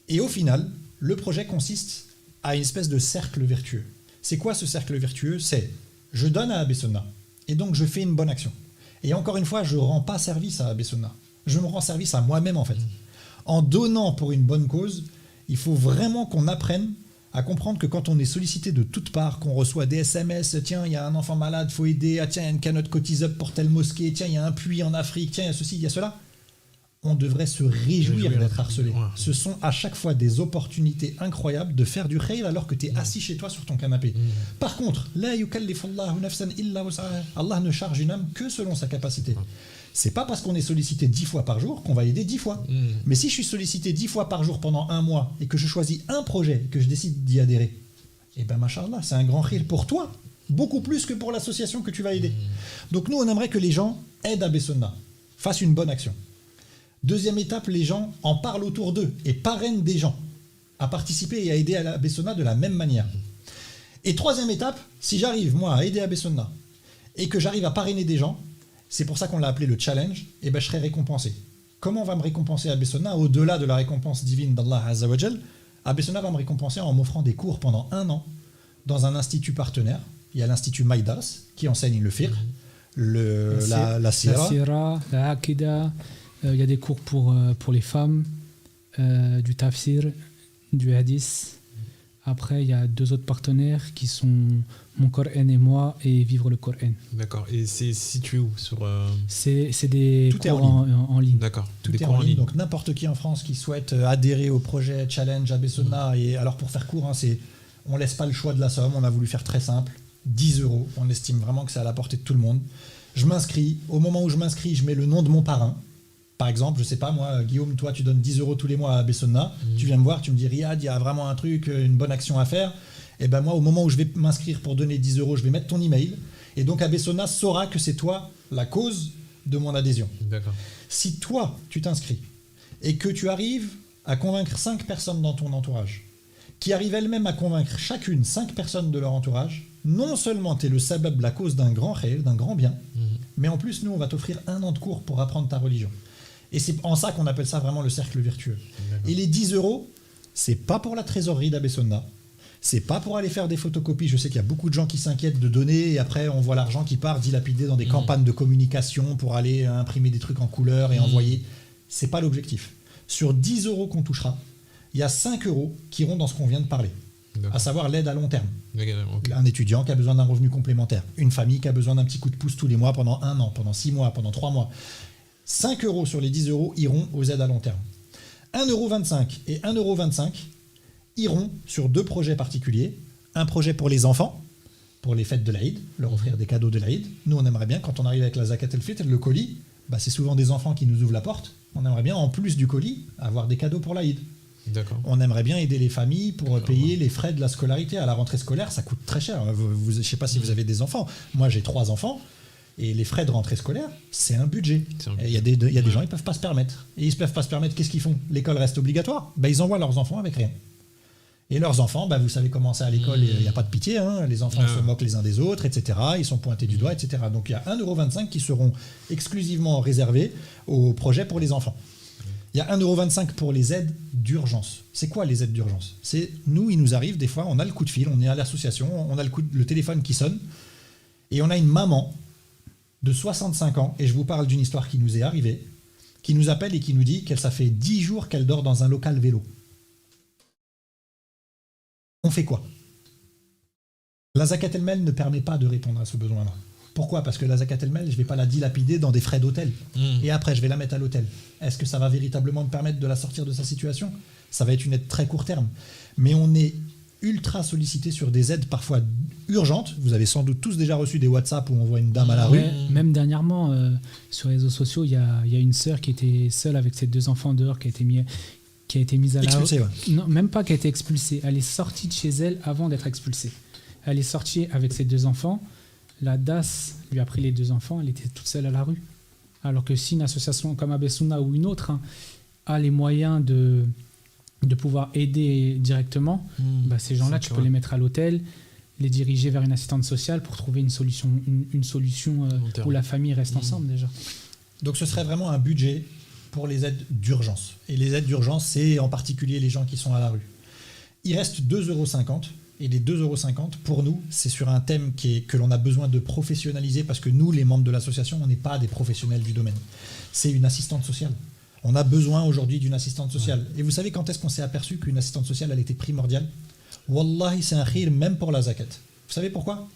Et au final, le projet consiste à une espèce de cercle vertueux. C'est quoi ce cercle vertueux ? C'est je donne à Abessona et donc je fais une bonne action. Et encore une fois, je ne rends pas service à Abessona. Je me rends service à moi-même en fait. En donnant pour une bonne cause, il faut vraiment qu'on apprenne à comprendre que quand on est sollicité de toutes parts, qu'on reçoit des SMS, tiens, il y a un enfant malade, faut aider, ah, tiens, il y a une cagnotte cotise up pour telle mosquée, tiens, il y a un puits en Afrique, tiens, il y a ceci, il y a cela, on devrait se réjouir d'être harcelé. Ouais. Ce sont à chaque fois des opportunités incroyables de faire du khayr alors que tu es assis chez toi sur ton canapé. Par contre, la yukallifullahu nafsan illa wus'aha. Allah ne charge une âme que selon sa capacité. C'est pas parce qu'on est sollicité 10 fois par jour qu'on va aider 10 fois. Mais si je suis sollicité 10 fois par jour pendant 1 mois et que je choisis un projet et que je décide d'y adhérer, eh ben machallah, c'est un grand khayr pour toi, beaucoup plus que pour l'association que tu vas aider. Donc nous, on aimerait que les gens aident Abessona, fassent une bonne action. Deuxième étape, les gens en parlent autour d'eux et parrainent des gens à participer et à aider à Abessona de la même manière. Et troisième étape, si j'arrive moi à aider Abessona et que j'arrive à parrainer des gens, c'est pour ça qu'on l'a appelé le challenge, et ben je serai récompensé. comment va me récompenser Abbé Sonna au-delà de la récompense divine d'Allah Azza wa Jal? Abbé Sonna va me récompenser en m'offrant des cours pendant 1 an dans un institut partenaire. Il y a l'institut Maïdars qui enseigne le fiqh, la sira, la akida. Il y a des cours pour les femmes, du tafsir, du hadith. Après, il y a 2 autres partenaires qui sont Mon Coran et moi et Vivre le Coran. D'accord. Et c'est situé où sur C'est des Tout cours en ligne. D'accord. Tout est en ligne. Donc n'importe qui en France qui souhaite adhérer au projet Challenge Abbé Sonna, et alors pour faire court, on laisse pas le choix de la somme. On a voulu faire très simple. 10 €. On estime vraiment que c'est à la portée de tout le monde. Je m'inscris. Au moment où je m'inscris, je mets le nom de mon parrain. Par exemple, je sais pas, moi, Guillaume, toi, tu donnes 10 € tous les mois à Abbé Sonna. Tu viens me voir, tu me dis, Riyad, il y a vraiment un truc, une bonne action à faire. Et ben moi, au moment où je vais m'inscrire pour donner 10 €, je vais mettre ton email. Et donc, Abbé Sonna saura que c'est toi la cause de mon adhésion. D'accord. Si toi, tu t'inscris et que tu arrives à convaincre 5 personnes dans ton entourage, qui arrivent elles-mêmes à convaincre chacune 5 personnes de leur entourage, non seulement tu es le sabab, la cause d'un grand khayr, d'un grand bien, mais en plus, nous, on va t'offrir 1 an de cours pour apprendre ta religion. Et c'est en ça qu'on appelle ça vraiment le cercle vertueux. Et les 10 €, c'est pas pour la trésorerie d'Abbé Sonna, c'est pas pour aller faire des photocopies. Je sais qu'il y a beaucoup de gens qui s'inquiètent de donner, et après on voit l'argent qui part dilapidé dans des campagnes de communication pour aller imprimer des trucs en couleur et envoyer. C'est pas l'objectif. Sur 10 € qu'on touchera, il y a 5 € qui iront dans ce qu'on vient de parler, à savoir l'aide à long terme. Okay. Un étudiant qui a besoin d'un revenu complémentaire, une famille qui a besoin d'un petit coup de pouce tous les mois pendant 1 an, pendant 6 mois, pendant 3 mois. 5 € sur les 10 € iront aux aides à long terme. 1,25 € et 1,25 € iront sur 2 projets particuliers. Un projet pour les enfants, pour les fêtes de l'Aïd, leur offrir des cadeaux de l'Aïd. Nous, on aimerait bien, quand on arrive avec la Zakat el-Fitr, le colis, c'est souvent des enfants qui nous ouvrent la porte. On aimerait bien, en plus du colis, avoir des cadeaux pour l'Aïd. D'accord. On aimerait bien aider les familles pour payer les frais de la scolarité. À la rentrée scolaire, ça coûte très cher. Je ne sais pas si vous avez des enfants. Moi, j'ai 3 enfants. Et les frais de rentrée scolaire, c'est un budget. Il y a des gens, ils ne peuvent pas se permettre. Et ils ne peuvent pas se permettre, qu'est-ce qu'ils font? L'école reste obligatoire. Ils envoient leurs enfants avec rien. Et leurs enfants, vous savez comment c'est à l'école, il n'y a pas de pitié. Les enfants se moquent les uns des autres, etc. Ils sont pointés du doigt, etc. Donc il y a 1,25 € qui seront exclusivement réservés aux projets pour les enfants. Il y a 1,25 € pour les aides d'urgence. C'est quoi les aides d'urgence? C'est nous, il nous arrive des fois, on a le coup de fil, on est à l'association, on a le téléphone qui sonne, et on a une maman de 65 ans, et je vous parle d'une histoire qui nous est arrivée, qui nous appelle et qui nous dit ça fait 10 jours qu'elle dort dans un local vélo. On fait quoi? La Zakat el-Mal ne permet pas de répondre à ce besoin-là. Pourquoi? Parce que la Zakat el-Mal, je ne vais pas la dilapider dans des frais d'hôtel. Et après, je vais la mettre à l'hôtel. Est-ce que ça va véritablement me permettre de la sortir de sa situation? Ça va être une aide très court terme. Mais on est ultra sollicité sur des aides parfois urgentes. Vous avez sans doute tous déjà reçu des WhatsApp où on voit une dame à la rue. Même dernièrement, sur les réseaux sociaux, il y a une sœur qui était seule avec ses 2 enfants dehors, qui a été mise à la rue. Expulsée, ouais. Non, même pas qui a été expulsée. Elle est sortie de chez elle avant d'être expulsée. Elle est sortie avec ses 2 enfants. La DAS lui a pris les 2 enfants. Elle était toute seule à la rue. Alors que si une association comme Abbé Sonna ou une autre a les moyens de pouvoir aider directement, ces gens-là, tu peux les mettre à l'hôtel, les diriger vers une assistante sociale pour trouver une solution où la famille reste ensemble déjà. Donc ce serait vraiment un budget pour les aides d'urgence. Et les aides d'urgence, c'est en particulier les gens qui sont à la rue. Il reste 2,50 €. Et les 2,50 € pour nous, c'est sur un thème que l'on a besoin de professionnaliser, parce que nous, les membres de l'association, on n'est pas des professionnels du domaine. C'est une assistante sociale. On a besoin aujourd'hui d'une assistante sociale. Et vous savez quand est-ce qu'on s'est aperçu qu'une assistante sociale, elle était primordiale? Wallahi, c'est un khir même pour la zakat. Vous savez pourquoi?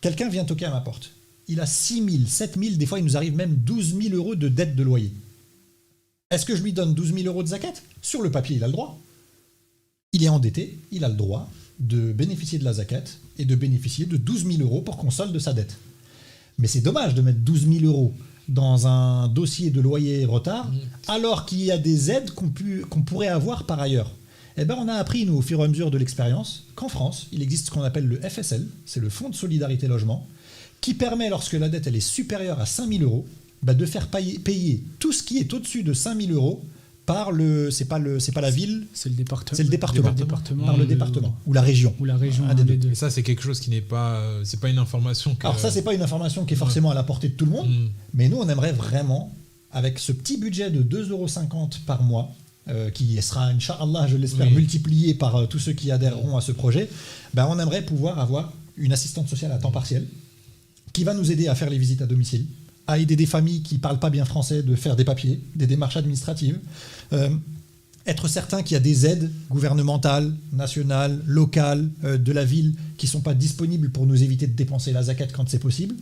Quelqu'un vient toquer à ma porte. Il a 6 000, 7 000, des fois il nous arrive même 12 000 € de dette de loyer. Est-ce que je lui donne 12 000 € de zakat? Sur le papier, il a le droit. Il est endetté, il a le droit de bénéficier de la zakat et de bénéficier de 12 000 € pour qu'on solde sa dette. Mais c'est dommage de mettre 12 000 € dans un dossier de loyer retard, alors qu'il y a des aides qu'on pourrait avoir par ailleurs. On a appris, nous, au fur et à mesure de l'expérience, qu'en France, il existe ce qu'on appelle le FSL, c'est le Fonds de Solidarité Logement, qui permet, lorsque la dette elle est supérieure à 5 000 €, de faire payer tout ce qui est au-dessus de 5 000 € par c'est pas la ville, c'est le département. C'est le département. Par le département ou la région. Ou la région. Un des deux. Et ça, c'est quelque chose qui n'est pas, c'est pas une information. Alors ça, c'est pas une information qui est forcément à la portée de tout le monde, mais nous, on aimerait vraiment avec ce petit budget de 2,50 € par mois, qui sera, Inch'Allah, je l'espère, multiplié par tous ceux qui adhéreront à ce projet, ben on aimerait pouvoir avoir une assistante sociale à temps partiel qui va nous aider à faire les visites à domicile, à aider des familles qui ne parlent pas bien français de faire des papiers, des démarches administratives, être certain qu'il y a des aides gouvernementales, nationales, locales, de la ville qui ne sont pas disponibles pour nous éviter de dépenser la zakat quand c'est possible.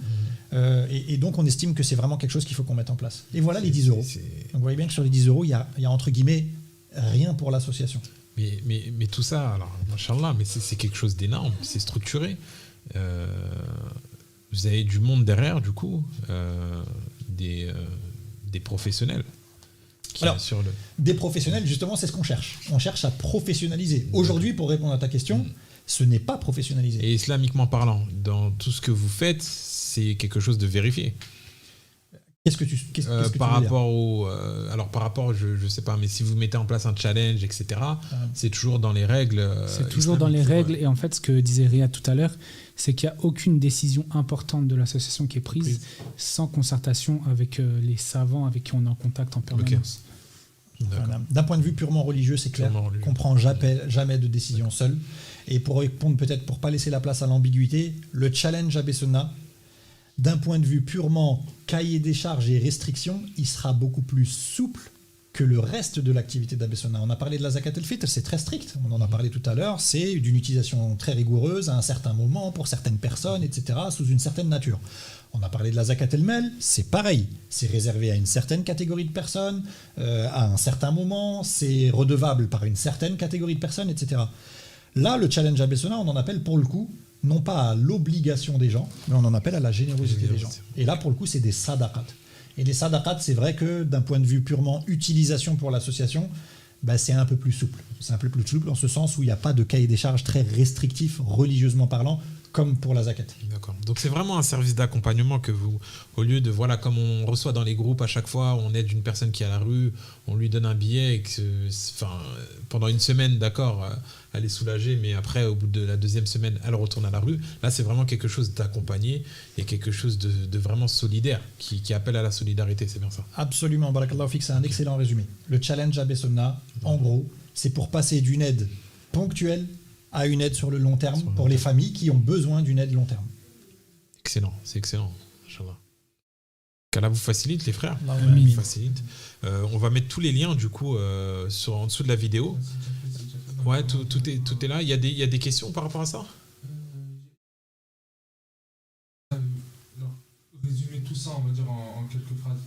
Et donc on estime que c'est vraiment quelque chose qu'il faut qu'on mette en place. Et voilà les 10 €. Donc vous voyez bien que sur les 10 €, il y a entre guillemets rien pour l'association. Mais tout ça, alors, machallah, mais c'est quelque chose d'énorme, c'est structuré. Vous avez du monde derrière, du coup, des professionnels. Alors, des professionnels, justement, c'est ce qu'on cherche. On cherche à professionnaliser. Aujourd'hui, pour répondre à ta question, ce n'est pas professionnalisé. Et islamiquement parlant, dans tout ce que vous faites, c'est quelque chose de vérifié. Qu'est-ce que tu par rapport au alors par rapport je sais pas, mais si vous mettez en place un challenge, etc., c'est toujours dans les règles. C'est toujours dans les règles. Et en fait, ce que disait Riyad tout à l'heure, c'est qu'il n'y a aucune décision importante de l'association qui est prise sans concertation avec les savants avec qui on est en contact en permanence. D'un point de vue purement religieux, c'est clair qu'on ne prend jamais de décision seule. Et pour répondre peut-être, pour ne pas laisser la place à l'ambiguïté, le challenge à Bessona, d'un point de vue purement cahier des charges et restrictions, il sera beaucoup plus souple que le reste de l'activité d'Abessona. On a parlé de la zakat el-fitr, c'est très strict, on en a parlé tout à l'heure, c'est d'une utilisation très rigoureuse à un certain moment, pour certaines personnes, etc., sous une certaine nature. On a parlé de la zakat el-mel, c'est pareil, c'est réservé à une certaine catégorie de personnes, à un certain moment, c'est redevable par une certaine catégorie de personnes, etc. Là, le challenge Abessona, on en appelle pour le coup, non pas à l'obligation des gens, mais on en appelle à la générosité des gens. Et là, pour le coup, c'est des sadaqat. Et les sadaqat, c'est vrai que d'un point de vue purement utilisation pour l'association, c'est un peu plus souple. C'est un peu plus souple en ce sens où il n'y a pas de cahier des charges très restrictif, religieusement parlant, comme pour la zakat. D'accord. Donc c'est vraiment un service d'accompagnement que vous, au lieu de, voilà, comme on reçoit dans les groupes à chaque fois, on aide une personne qui est à la rue, on lui donne un billet, et pendant une semaine, d'accord, elle est soulagée, mais après, au bout de la deuxième semaine, elle retourne à la rue. Là, c'est vraiment quelque chose d'accompagné et quelque chose de vraiment solidaire, qui appelle à la solidarité, c'est bien ça? Absolument, Barakallahu Fik, c'est un excellent résumé. Le challenge à Bessona, en gros, c'est pour passer d'une aide ponctuelle à une aide sur le long terme pour les familles qui ont besoin d'une aide long terme. Excellent, c'est excellent. Inch'Allah. Qu'Allah vous facilite, les frères. Amin. Vous facilite. On va mettre tous les liens du coup en dessous de la vidéo. Ouais, tout est là. Il y a des questions par rapport à ça? Résumer tout ça, on va dire en quelques phrases.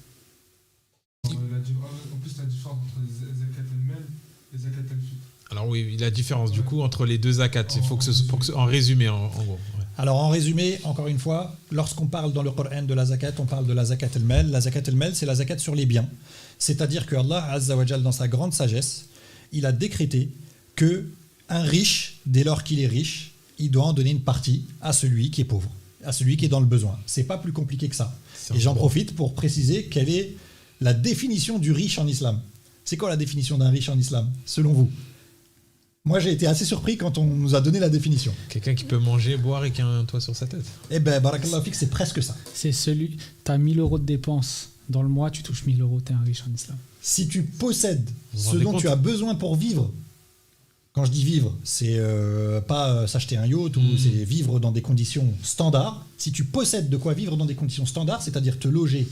En plus, la différence entre les zakat el-mel et les zakat el-fitr. Alors oui, la différence du coup entre les deux zakats, il faut en résumé en gros. Ouais. Alors en résumé, encore une fois, lorsqu'on parle dans le Coran de la zakat, on parle de la zakat el-mel. La zakat el-mel, c'est la zakat sur les biens. C'est-à-dire que Allah Azza wa Jal, dans sa grande sagesse, il a décrété que un riche, dès lors qu'il est riche, il doit en donner une partie à celui qui est pauvre, à celui qui est dans le besoin. C'est pas plus compliqué que ça. Et j'en profite pour préciser quelle est la définition du riche en islam. C'est quoi la définition d'un riche en islam, selon vous? Moi, j'ai été assez surpris quand on nous a donné la définition. Quelqu'un qui peut manger, boire et qui a un toit sur sa tête. Eh ben, barakallahu fik, c'est presque ça. C'est celui, tu as 1000 € de dépenses. Dans le mois, tu touches 1000 €, tu es un riche en islam. Si tu possèdes ce dont tu as besoin pour vivre, quand je dis vivre, c'est pas s'acheter un yacht ou c'est vivre dans des conditions standards. Si tu possèdes de quoi vivre dans des conditions standards, c'est-à-dire te loger,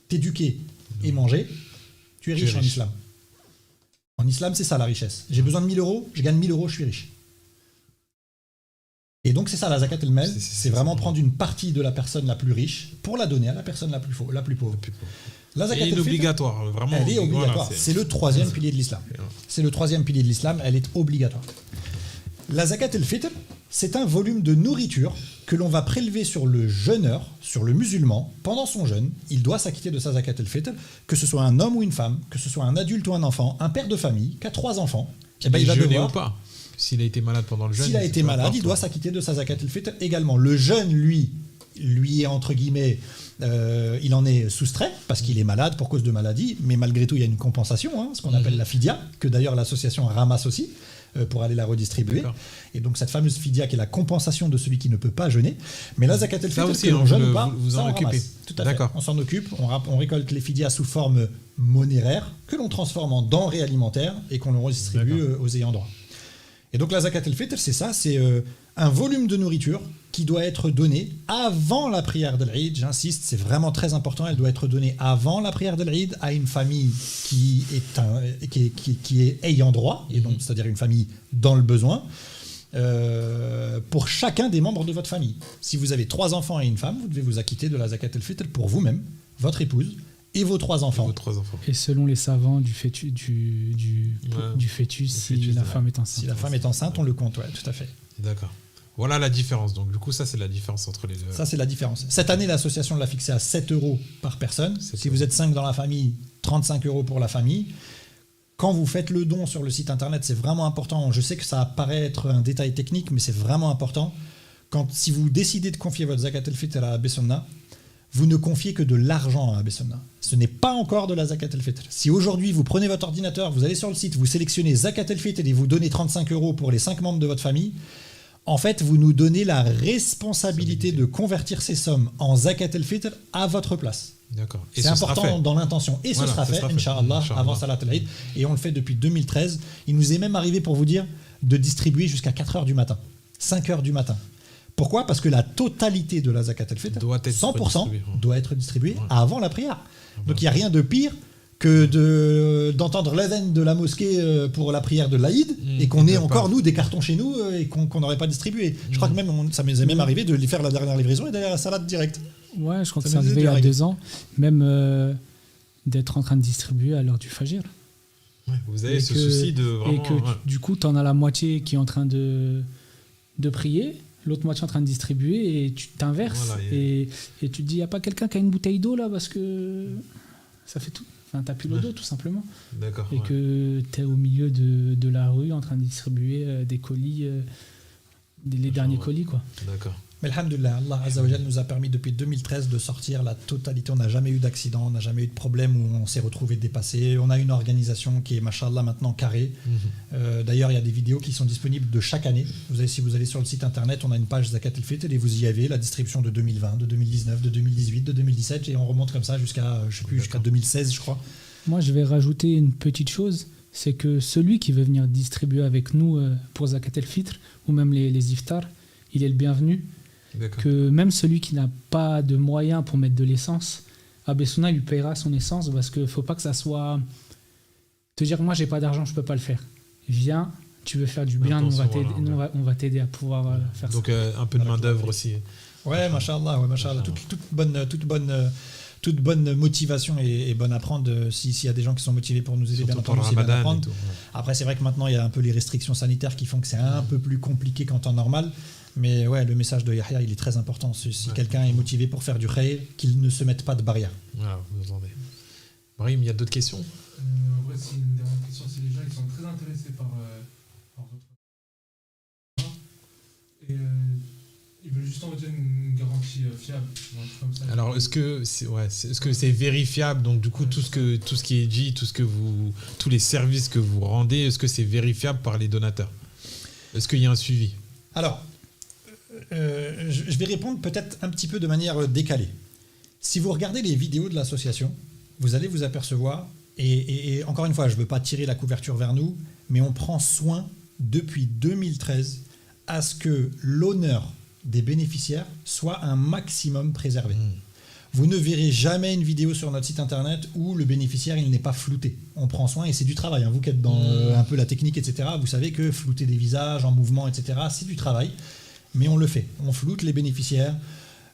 t'éduquer et manger, tu es riche en islam. En islam, c'est ça la richesse. J'ai besoin de 1000 €, je gagne 1000 €, je suis riche. Et donc c'est ça la zakat el-mel, c'est vraiment prendre une partie de la personne la plus riche pour la donner à la personne la plus pauvre. La zakat elle est obligatoire, vraiment. Elle est obligatoire. Voilà, c'est le troisième pilier de l'islam. C'est le troisième pilier de l'islam, elle est obligatoire. La zakat el-fitr, c'est un volume de nourriture que l'on va prélever sur le jeûneur, sur le musulman, pendant son jeûne. Il doit s'acquitter de sa zakat el-fitr, que ce soit un homme ou une femme, que ce soit un adulte ou un enfant, un père de famille qui a 3 enfants. Il va devoir, ou pas. S'il a été malade pendant le jeûne. S'il a été malade, il doit s'acquitter de sa zakat el-fitr également. Le jeûne, lui est entre guillemets, il en est soustrait parce qu'il est malade pour cause de maladie, mais malgré tout, il y a une compensation, ce qu'on appelle la fidia, que d'ailleurs l'association ramasse aussi. pour aller la redistribuer. D'accord. Et donc cette fameuse fidia qui est la compensation de celui qui ne peut pas jeûner. Mais la zakat el-fitr, aussi, que l'on jeûne ou pas, vous en ça, on occupez. ramasse. Tout à fait. D'accord. On s'en occupe, on récolte les fidias sous forme monéraire que l'on transforme en denrées alimentaires et qu'on redistribue aux ayants droit. Et donc la zakat el-fitr, c'est ça, c'est un volume de nourriture qui doit être donné avant la prière de l'Eid. J'insiste, c'est vraiment très important, elle doit être donnée avant la prière de l'Eid à une famille qui est ayant droit, et donc c'est-à-dire une famille dans le besoin, pour chacun des membres de votre famille. Si vous avez 3 enfants et une femme, vous devez vous acquitter de la zakat el-fitr pour vous-même, votre épouse et vos 3 enfants. Et selon les savants du fœtus, si la femme est enceinte. Si la femme est enceinte, on le compte, ouais, tout à fait. D'accord. Voilà la différence. Donc, du coup, ça, c'est la différence entre les deux. Ça, c'est la différence. Cette année, l'association l'a fixé à 7 € par personne. Si vous êtes 5 dans la famille, 35 € pour la famille. Quand vous faites le don sur le site internet, c'est vraiment important. Je sais que ça paraît être un détail technique, mais c'est vraiment important. Si vous décidez de confier votre zakat el-fitr à Bessonna, vous ne confiez que de l'argent à Bessonna. Ce n'est pas encore de la zakat el-fitr. Si aujourd'hui, vous prenez votre ordinateur, vous allez sur le site, vous sélectionnez zakat el-fitr et vous donnez 35 € pour les 5 membres de votre famille, en fait, vous nous donnez la responsabilité de convertir ces sommes en zakat el-fitr à votre place. D'accord. C'est important dans l'intention. Et ce sera fait, Inch'Allah, avant Salat al-Eid. Et on le fait depuis 2013. Il nous est même arrivé, pour vous dire, de distribuer jusqu'à 4 h du matin, 5 h du matin. Pourquoi ? Parce que la totalité de la zakat el-fitr, 100%, doit être distribuée avant la prière. Donc il n'y a rien de pire que d'entendre l'adhan de la mosquée pour la prière de l'Aïd et qu'on ait encore, nous, des cartons chez nous et qu'on n'aurait pas distribué. Je crois que même, ça m'est même arrivé de les faire la dernière livraison et d'aller à la salade directe. Ouais, je crois que c'est arrivé il y a 2 ans. Même d'être en train de distribuer à l'heure du Fajr. Ouais, vous avez ce souci de vraiment... Et que du coup, tu en as la moitié qui est en train de prier, l'autre moitié en train de distribuer et tu t'inverses. Voilà, et tu te dis, il n'y a pas quelqu'un qui a une bouteille d'eau là parce que ça fait tout. Enfin, t'as plus l'eau d'eau tout simplement. D'accord. Et que t'es au milieu de la rue en train de distribuer des colis, les derniers colis quoi. D'accord. Mais alhamdoulilah, Allah Azza wa Jal nous a permis depuis 2013 de sortir la totalité. On n'a jamais eu d'accident, on n'a jamais eu de problème où on s'est retrouvé dépassé. On a une organisation qui est, machallah, maintenant carrée. D'ailleurs, il y a des vidéos qui sont disponibles de chaque année. Si vous allez sur le site internet, on a une page Zakat el-Fitr et vous y avez la distribution de 2020, de 2019, de 2018, de 2017 et on remonte comme ça jusqu'à 2016, je crois. Moi, je vais rajouter une petite chose. C'est que celui qui veut venir distribuer avec nous pour Zakat el-Fitr ou même les iftars, il est le bienvenu. D'accord. Que même celui qui n'a pas de moyens pour mettre de l'essence, Bessonna lui payera son essence parce qu'il ne faut pas que ça soit te dire moi j'ai pas d'argent, je peux pas le faire. Viens, tu veux faire du bien, on va t'aider à pouvoir faire donc, ça. Donc un peu de main d'œuvre aussi. Ouais, machallah. Toute bonne motivation et bonne à prendre s'il y a des gens qui sont motivés pour nous aider, bien entendu, c'est bien à prendre. Après, c'est vrai que maintenant, il y a un peu les restrictions sanitaires qui font que c'est un peu plus compliqué qu'en temps normal. Mais ouais, le message de Yahya, il est très important. Si quelqu'un est motivé pour faire du khayr, qu'il ne se mette pas de barrière. Voilà, vous entendez. Brahim, il y a d'autres questions ? En vrai, c'est une dernière question. C'est les gens qui sont très intéressés par votre... Et ils veulent juste envoyer une garantie fiable. Comme ça. Alors, est-ce que c'est vérifiable ? Donc, du coup, tout ce qui est dit, tous les services que vous rendez, est-ce que c'est vérifiable par les donateurs ? Est-ce qu'il y a un suivi ? Alors, je vais répondre peut-être un petit peu de manière décalée. Si vous regardez les vidéos de l'association, vous allez vous apercevoir, et encore une fois, je ne veux pas tirer la couverture vers nous, mais on prend soin depuis 2013 à ce que l'honneur des bénéficiaires soit un maximum préservé. Vous ne verrez jamais une vidéo sur notre site internet où le bénéficiaire il n'est pas flouté. On prend soin et c'est du travail. Vous qui êtes dans un peu la technique, etc., vous savez que flouter des visages en mouvement, etc., c'est du travail. Mais on le fait. On floute les bénéficiaires.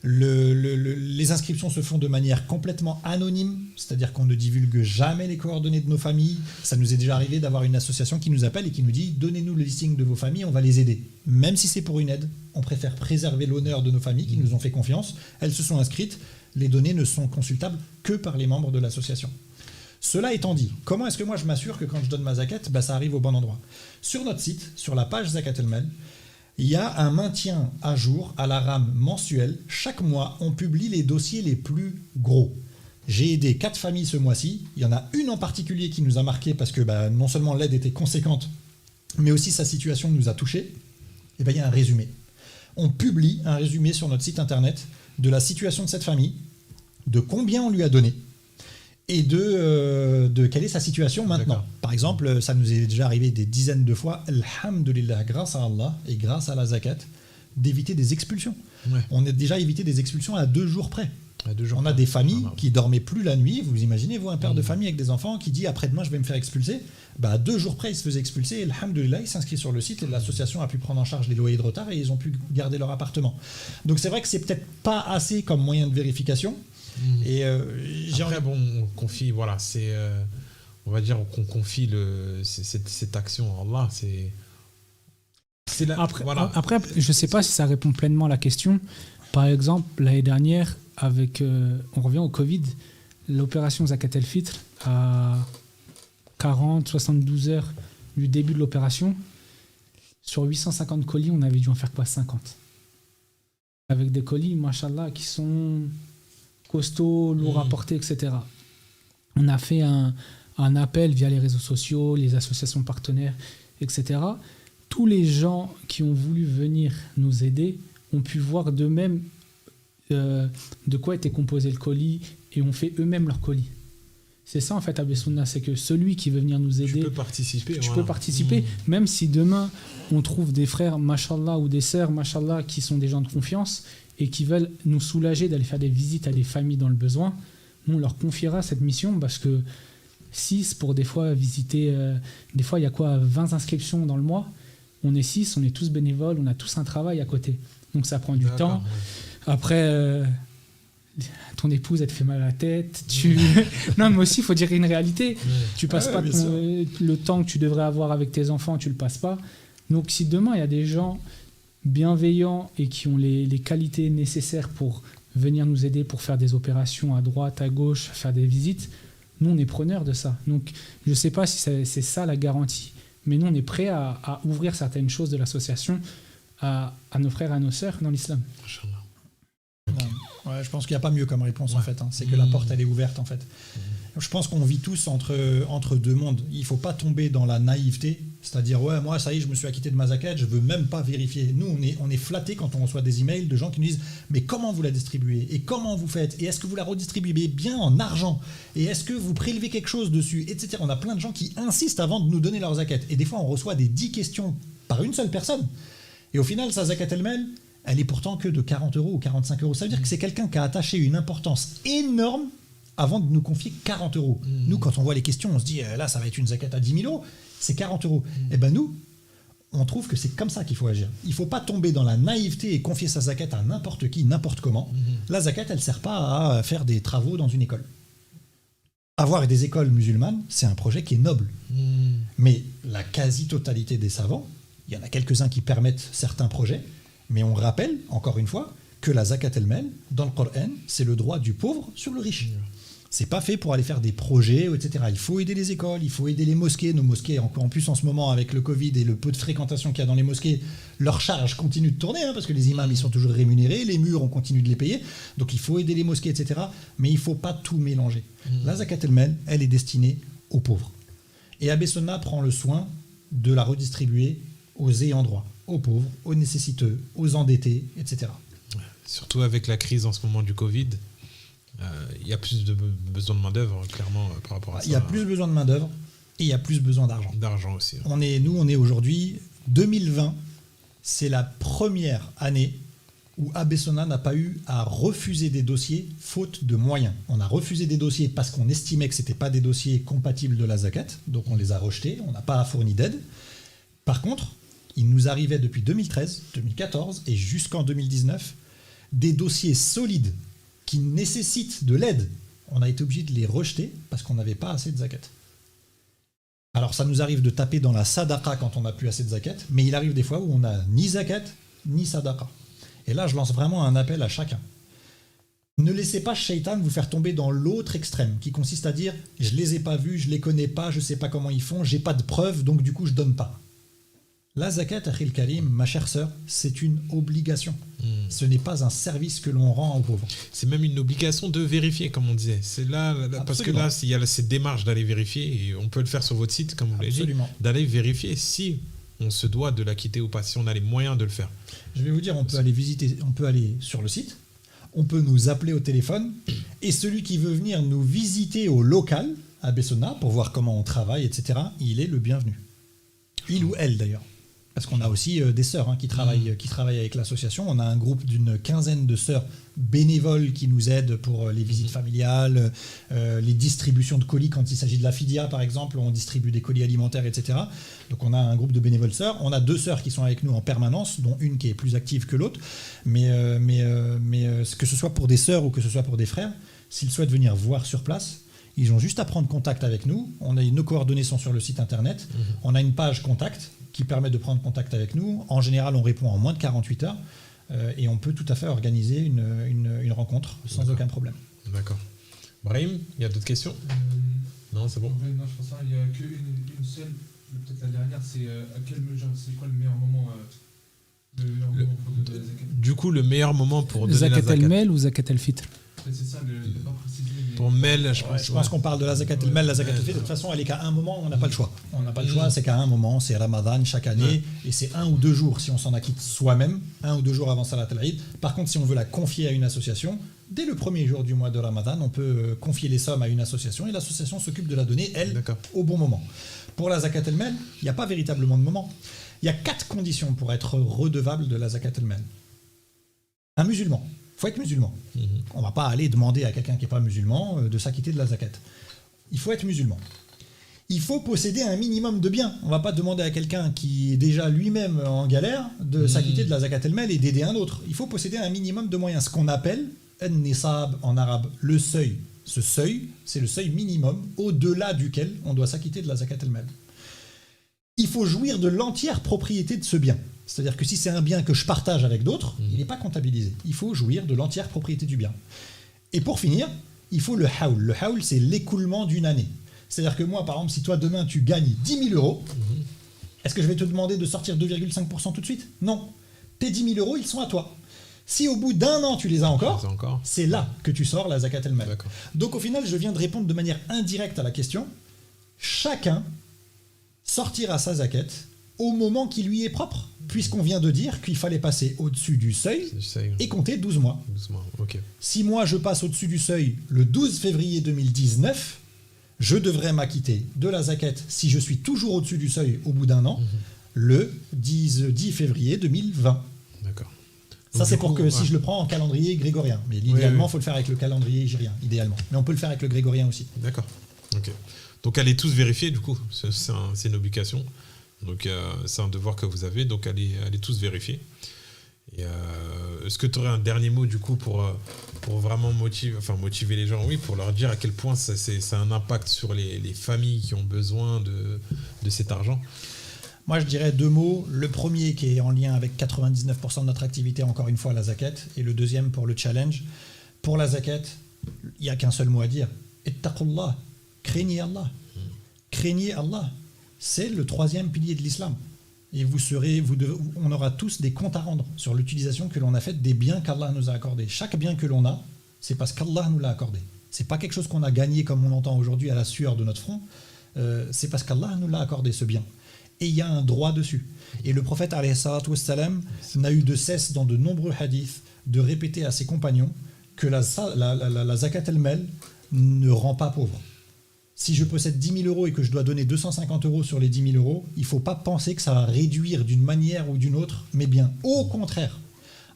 Les inscriptions se font de manière complètement anonyme, c'est-à-dire qu'on ne divulgue jamais les coordonnées de nos familles. Ça nous est déjà arrivé d'avoir une association qui nous appelle et qui nous dit « Donnez-nous le listing de vos familles, on va les aider ». Même si c'est pour une aide, on préfère préserver l'honneur de nos familles qui nous ont fait confiance. Elles se sont inscrites. Les données ne sont consultables que par les membres de l'association. Cela étant dit, comment est-ce que moi je m'assure que quand je donne ma zakat, ça arrive au bon endroit ? Sur notre site, sur la page Zakat el-Mal, il y a un maintien à jour à la rame mensuelle. Chaque mois, on publie les dossiers les plus gros. J'ai aidé 4 familles ce mois-ci. Il y en a une en particulier qui nous a marqué parce que non seulement l'aide était conséquente, mais aussi sa situation nous a touchés, et ben, il y a un résumé. On publie un résumé sur notre site internet de la situation de cette famille, de combien on lui a donné, et de quelle est sa situation maintenant. D'accord. Par exemple, ça nous est déjà arrivé des dizaines de fois, alhamdulillah, grâce à Allah et grâce à la zakat, d'éviter des expulsions. Ouais. On a déjà évité des expulsions à 2 jours près. On a des familles qui dormaient plus la nuit. Vous imaginez, vous, un père de famille avec des enfants qui dit après-demain je vais me faire expulser. Bah, à 2 jours près, il se faisait expulser. Et alhamdoulilah, il s'inscrit sur le site et l'association a pu prendre en charge les loyers de retard et ils ont pu garder leur appartement. Donc c'est vrai que c'est peut-être pas assez comme moyen de vérification. Et après, bon, on confie, voilà, c'est, on va dire qu'on confie cette action à Allah. Après, je sais pas si ça répond pleinement à la question. Par exemple, l'année dernière, on revient au Covid, l'opération Zakat el-Fitr, à 40-72 heures du début de l'opération, sur 850 colis, on avait dû en faire quoi, 50. Avec des colis, machallah, qui sont costauds, lourds à porter, etc. On a fait un appel via les réseaux sociaux, les associations partenaires, etc. Tous les gens qui ont voulu venir nous aider ont pu voir d'eux-mêmes de quoi était composé le colis et ont fait eux-mêmes leur colis. C'est ça en fait Abbé Sunna, c'est que celui qui veut venir nous aider, tu peux participer, même si demain on trouve des frères mashallah ou des sœurs mashallah qui sont des gens de confiance et qui veulent nous soulager d'aller faire des visites à des familles dans le besoin, nous on leur confiera cette mission parce que 6 pour des fois visiter, des fois il y a 20 inscriptions dans le mois, on est 6, on est tous bénévoles, on a tous un travail à côté, donc ça prend du temps. Après ton épouse elle te fait mal à la tête, non mais aussi il faut dire une réalité, tu passes pas le temps que tu devrais avoir avec tes enfants, tu le passes pas. Donc si demain il y a des gens bienveillants et qui ont les qualités nécessaires pour venir nous aider pour faire des opérations à droite, à gauche, faire des visites, nous on est preneurs de ça. Donc je sais pas si c'est ça la garantie, mais nous on est prêts à ouvrir certaines choses de l'association à nos frères et à nos sœurs dans l'islam. Ouais, je pense qu'il n'y a pas mieux comme réponse en fait. C'est que la porte elle est ouverte en fait. Je pense qu'on vit tous entre deux mondes. Il ne faut pas tomber dans la naïveté, c'est-à-dire ouais moi ça y est je me suis acquitté de ma zakat, je veux même pas vérifier. Nous on est flattés quand on reçoit des emails de gens qui nous disent mais comment vous la distribuez et comment vous faites et est-ce que vous la redistribuez bien en argent et est-ce que vous prélevez quelque chose dessus, etc. On a plein de gens qui insistent avant de nous donner leur zakat et des fois on reçoit des 10 questions par une seule personne et au final sa zakat elle est pourtant que de 40 € ou 45 €. Ça veut dire que c'est quelqu'un qui a attaché une importance énorme avant de nous confier 40 €. Nous, quand on voit les questions, on se dit là, ça va être une zakat à 10 000 €, c'est 40 €. Et ben nous, on trouve que c'est comme ça qu'il faut agir. Il ne faut pas tomber dans la naïveté et confier sa zakat à n'importe qui, n'importe comment. La zakat, elle ne sert pas à faire des travaux dans une école. Avoir des écoles musulmanes, c'est un projet qui est noble. Mais la quasi-totalité des savants, il y en a quelques-uns qui permettent certains projets, mais on rappelle, encore une fois, que la zakat el-mal, dans le Coran, c'est le droit du pauvre sur le riche. C'est pas fait pour aller faire des projets, etc. Il faut aider les écoles, il faut aider les mosquées. Nos mosquées, en plus en ce moment, avec le Covid et le peu de fréquentation qu'il y a dans les mosquées, leur charge continue de tourner, parce que les imams, ils sont toujours rémunérés, les murs, on continue de les payer. Donc il faut aider les mosquées, etc. Mais il faut pas tout mélanger. La zakat el-mal, elle est destinée aux pauvres. Et Abbé Sunna prend le soin de la redistribuer aux ayants droit, aux pauvres, aux nécessiteux, aux endettés, etc. Surtout avec la crise en ce moment du Covid, il y a plus de besoin de main-d'œuvre, clairement, par rapport à ça. Il y a plus besoin de main-d'œuvre et il y a plus besoin d'argent. D'argent aussi. On est aujourd'hui, 2020, c'est la première année où Abbé Sunna n'a pas eu à refuser des dossiers faute de moyens. On a refusé des dossiers parce qu'on estimait que ce n'étaient pas des dossiers compatibles de la zakat, donc on les a rejetés, on n'a pas fourni d'aide. Par contre, il nous arrivait depuis 2013, 2014 et jusqu'en 2019 des dossiers solides qui nécessitent de l'aide. On a été obligé de les rejeter parce qu'on n'avait pas assez de zakat. Alors ça nous arrive de taper dans la sadaqa quand on n'a plus assez de zakat, mais il arrive des fois où on n'a ni zakat ni sadaqa. Et là, je lance vraiment un appel à chacun. Ne laissez pas Shaitan vous faire tomber dans l'autre extrême, qui consiste à dire « je les ai pas vus, je les connais pas, je sais pas comment ils font, j'ai pas de preuves, donc du coup je donne pas ». La zakat, Akhil Karim, ma chère sœur, c'est une obligation. Ce n'est pas un service que l'on rend aux pauvres. C'est même une obligation de vérifier, comme on disait. C'est là parce que là, il y a cette démarche d'aller vérifier, et on peut le faire sur votre site, comme vous l'avez dit, d'aller vérifier si on se doit de l'acquitter ou pas, si on a les moyens de le faire? Je vais vous dire, on peut aller visiter, on peut aller sur le site, on peut nous appeler au téléphone, et celui qui veut venir nous visiter au local, à Bessona, pour voir comment on travaille, etc., il est le bienvenu. Il ou elle d'ailleurs. Parce qu'on a aussi des sœurs qui travaillent avec l'association. On a un groupe d'une 15aine de sœurs bénévoles qui nous aident pour les visites familiales, les distributions de colis quand il s'agit de la Fidia, par exemple, on distribue des colis alimentaires, etc. Donc on a un groupe de bénévoles sœurs. On a 2 sœurs qui sont avec nous en permanence, dont une qui est plus active que l'autre. Mais que ce soit pour des sœurs ou que ce soit pour des frères, s'ils souhaitent venir voir sur place, ils ont juste à prendre contact avec nous. Nos coordonnées sont sur le site internet. On a une page contact qui permet de prendre contact avec nous. En général, on répond en moins de 48 heures et on peut tout à fait organiser une rencontre sans aucun problème. D'accord. Brahim, il y a d'autres questions? Non, c'est bon. En vrai, non, je pense pas. Il n'y a qu'une seule, peut-être la dernière, c'est c'est quoi le meilleur moment pour donner la zakat? Du coup, le meilleur moment pour donner la Zakat zakat. el-Mel ou Zakat el-Fitr? C'est ça, le pas précisé. Pour Mel, je pense. Qu'on parle de la zakat el-Mel, la zakat el-Fitr. De toute façon, elle est qu'à un moment, on n'a pas le choix. On n'a pas le choix, c'est qu'à un moment, c'est Ramadan chaque année, et c'est 1 ou 2 jours si on s'en acquitte soi-même, 1 ou 2 jours avant Salat al-Eid. Par contre, si on veut la confier à une association, dès le premier jour du mois de Ramadan, on peut confier les sommes à une association, et l'association s'occupe de la donner, elle, au bon moment. Pour la zakat el-Mel, il n'y a pas véritablement de moment. Il y a 4 conditions pour être redevable de la zakat el-Mel. Un musulman. Il faut être musulman. On ne va pas aller demander à quelqu'un qui n'est pas musulman de s'acquitter de la zakat. Il faut être musulman. Il faut posséder un minimum de biens. On ne va pas demander à quelqu'un qui est déjà lui-même en galère de s'acquitter de la zakat el-Mel et d'aider un autre. Il faut posséder un minimum de moyens. Ce qu'on appelle an-nisab en arabe, le seuil. Ce seuil, c'est le seuil minimum au-delà duquel on doit s'acquitter de la zakat el-Mel. Il faut jouir de l'entière propriété de ce bien. C'est-à-dire que si c'est un bien que je partage avec d'autres, il n'est pas comptabilisé. Il faut jouir de l'entière propriété du bien. Et pour finir, il faut le haoul. Le haoul, c'est l'écoulement d'une année. C'est-à-dire que moi, par exemple, si toi, demain, tu gagnes 10 000 euros, est-ce que je vais te demander de sortir 2,5% tout de suite? Non. Tes 10 000 euros, ils sont à toi. Si au bout d'1 an, tu les as encore, c'est là que tu sors la zakat el-Mal. Donc au final, je viens de répondre de manière indirecte à la question. Chacun sortira sa zakat au moment qui lui est propre, puisqu'on vient de dire qu'il fallait passer au-dessus du seuil et compter 12 mois. 12 mois, ok. Si moi je passe au-dessus du seuil le 12 février 2019, je devrais m'acquitter de la zakat, si je suis toujours au-dessus du seuil au bout d'un an, le 10 février 2020. D'accord. Ça, c'est pour que si je le prends en calendrier grégorien. Mais idéalement, il faut le faire avec le calendrier hégirien, idéalement. Mais on peut le faire avec le grégorien aussi. D'accord. Ok. Donc, allez tous vérifier, du coup. C'est une obligation. Donc, c'est un devoir que vous avez. Donc, allez tous vérifier. Et est-ce que tu aurais un dernier mot, du coup, pour vraiment motiver les gens? Oui, pour leur dire à quel point ça a un impact sur les familles qui ont besoin de cet argent. Moi, je dirais 2 mots. Le premier qui est en lien avec 99% de notre activité, encore une fois, la zakat. Et le deuxième pour le challenge. Pour la zakat, il n'y a qu'un seul mot à dire. Ittaqullah. Craignez Allah. Craignez Allah. C'est le 3e pilier de l'islam. Et on aura tous des comptes à rendre sur l'utilisation que l'on a faite des biens qu'Allah nous a accordés. Chaque bien que l'on a, c'est parce qu'Allah nous l'a accordé. C'est pas quelque chose qu'on a gagné comme on entend aujourd'hui à la sueur de notre front. C'est parce qu'Allah nous l'a accordé, ce bien. Et il y a un droit dessus. Et le prophète alayhi salatu wassalam n'a eu de cesse dans de nombreux hadiths de répéter à ses compagnons que la zakat el-Mal ne rend pas pauvre. Si je possède 10 000 euros et que je dois donner 250 euros sur les 10 000 euros, il ne faut pas penser que ça va réduire d'une manière ou d'une autre, mais bien au contraire.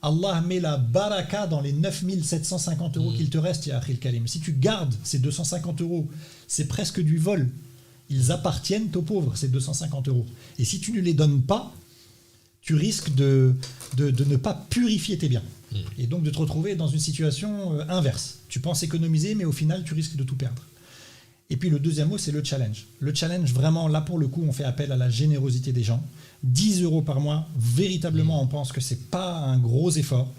Allah met la baraka dans les 9 750 euros qu'il te reste, ya akhil karim. Si tu gardes ces 250 euros, c'est presque du vol. Ils appartiennent aux pauvres, ces 250 euros. Et si tu ne les donnes pas, tu risques de ne pas purifier tes biens. Et donc de te retrouver dans une situation inverse. Tu penses économiser, mais au final, tu risques de tout perdre. Et puis le deuxième mot, c'est le challenge. Le challenge, vraiment, là pour le coup, on fait appel à la générosité des gens. 10 euros par mois, véritablement, on pense que c'est pas un gros effort.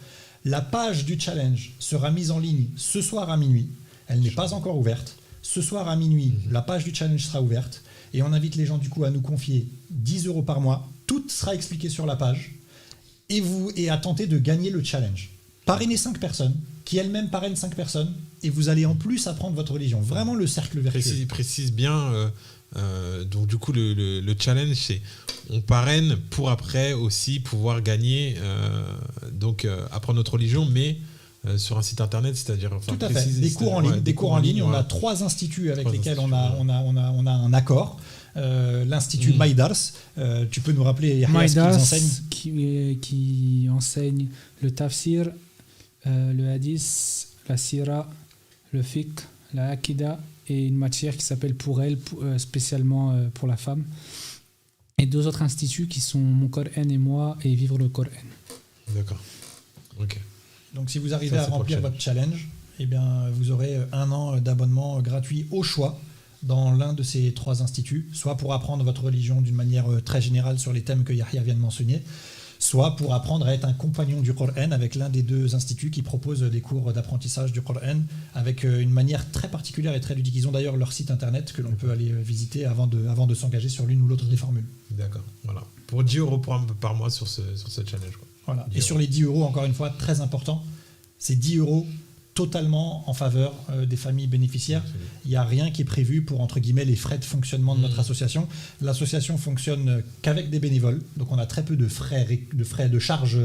La page du challenge sera mise en ligne ce soir à minuit. Elle n'est pas encore ouverte. Ce soir à minuit, la page du challenge sera ouverte et on invite les gens du coup à nous confier 10 euros par mois. Tout sera expliqué sur la page et à tenter de gagner le challenge. Parrainez 5 personnes qui elles-mêmes parrainent 5 personnes et vous allez en plus apprendre votre religion. Vraiment le cercle vertueux. Précise bien Donc du coup, le challenge, c'est on parraine pour après aussi pouvoir gagner, apprendre notre religion, mais sur un site internet, c'est-à-dire tout à fait. Des cours en ligne. Des cours en ligne. On a 3 instituts avec lesquels on a un accord. L'Institut Maïdars, tu peux nous rappeler Yahya, ce qu'ils enseignent qui enseigne le tafsir, le hadith, la sira, le fiqh, la akida et une matière qui s'appelle pour elle, spécialement pour la femme. Et 2 autres instituts qui sont Mon Coran et moi et Vivre le Coran. D'accord. Ok. Donc si vous arrivez à remplir votre challenge, eh bien, vous aurez 1 an d'abonnement gratuit au choix dans l'un de ces 3 instituts, soit pour apprendre votre religion d'une manière très générale sur les thèmes que Yahya vient de mentionner, soit pour apprendre à être un compagnon du Coran avec l'un des 2 instituts qui proposent des cours d'apprentissage du Coran avec une manière très particulière et très ludique. Ils ont d'ailleurs leur site internet que l'on peut aller visiter avant de s'engager sur l'une ou l'autre des formules. D'accord, voilà. Pour 10 € par mois sur ce challenge, quoi. Voilà. Et sur les 10 €, encore une fois, très important, c'est 10 € totalement en faveur des familles bénéficiaires. Il n'y a rien qui est prévu pour, entre guillemets, les frais de fonctionnement de notre association. L'association fonctionne qu'avec des bénévoles, donc on a très peu de frais de charges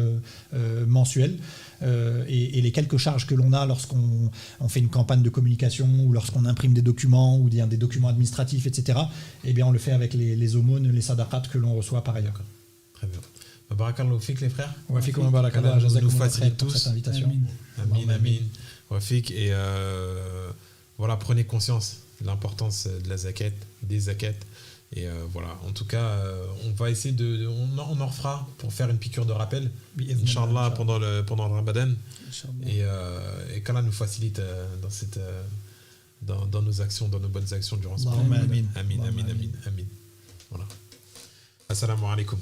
mensuelles. Et les quelques charges que l'on a lorsqu'on fait une campagne de communication ou lorsqu'on imprime des documents ou des documents administratifs, etc., eh bien on le fait avec les aumônes, les sadaqat que l'on reçoit par ailleurs. Très bien. Barakallahu fik, les frères. Wa fikum barakallahu, nous facilite tous cette invitation. Amin. Wafik, et voilà, prenez conscience de l'importance de la zakat, des zakats, et voilà, en tout cas on va essayer on en refera pour faire une piqûre de rappel, Inch'Allah, pendant le Ramadan, et qu'Allah nous facilite dans nos actions, dans nos bonnes actions durant ce moment. Amin. Amin. Voilà. Assalamu alaikum.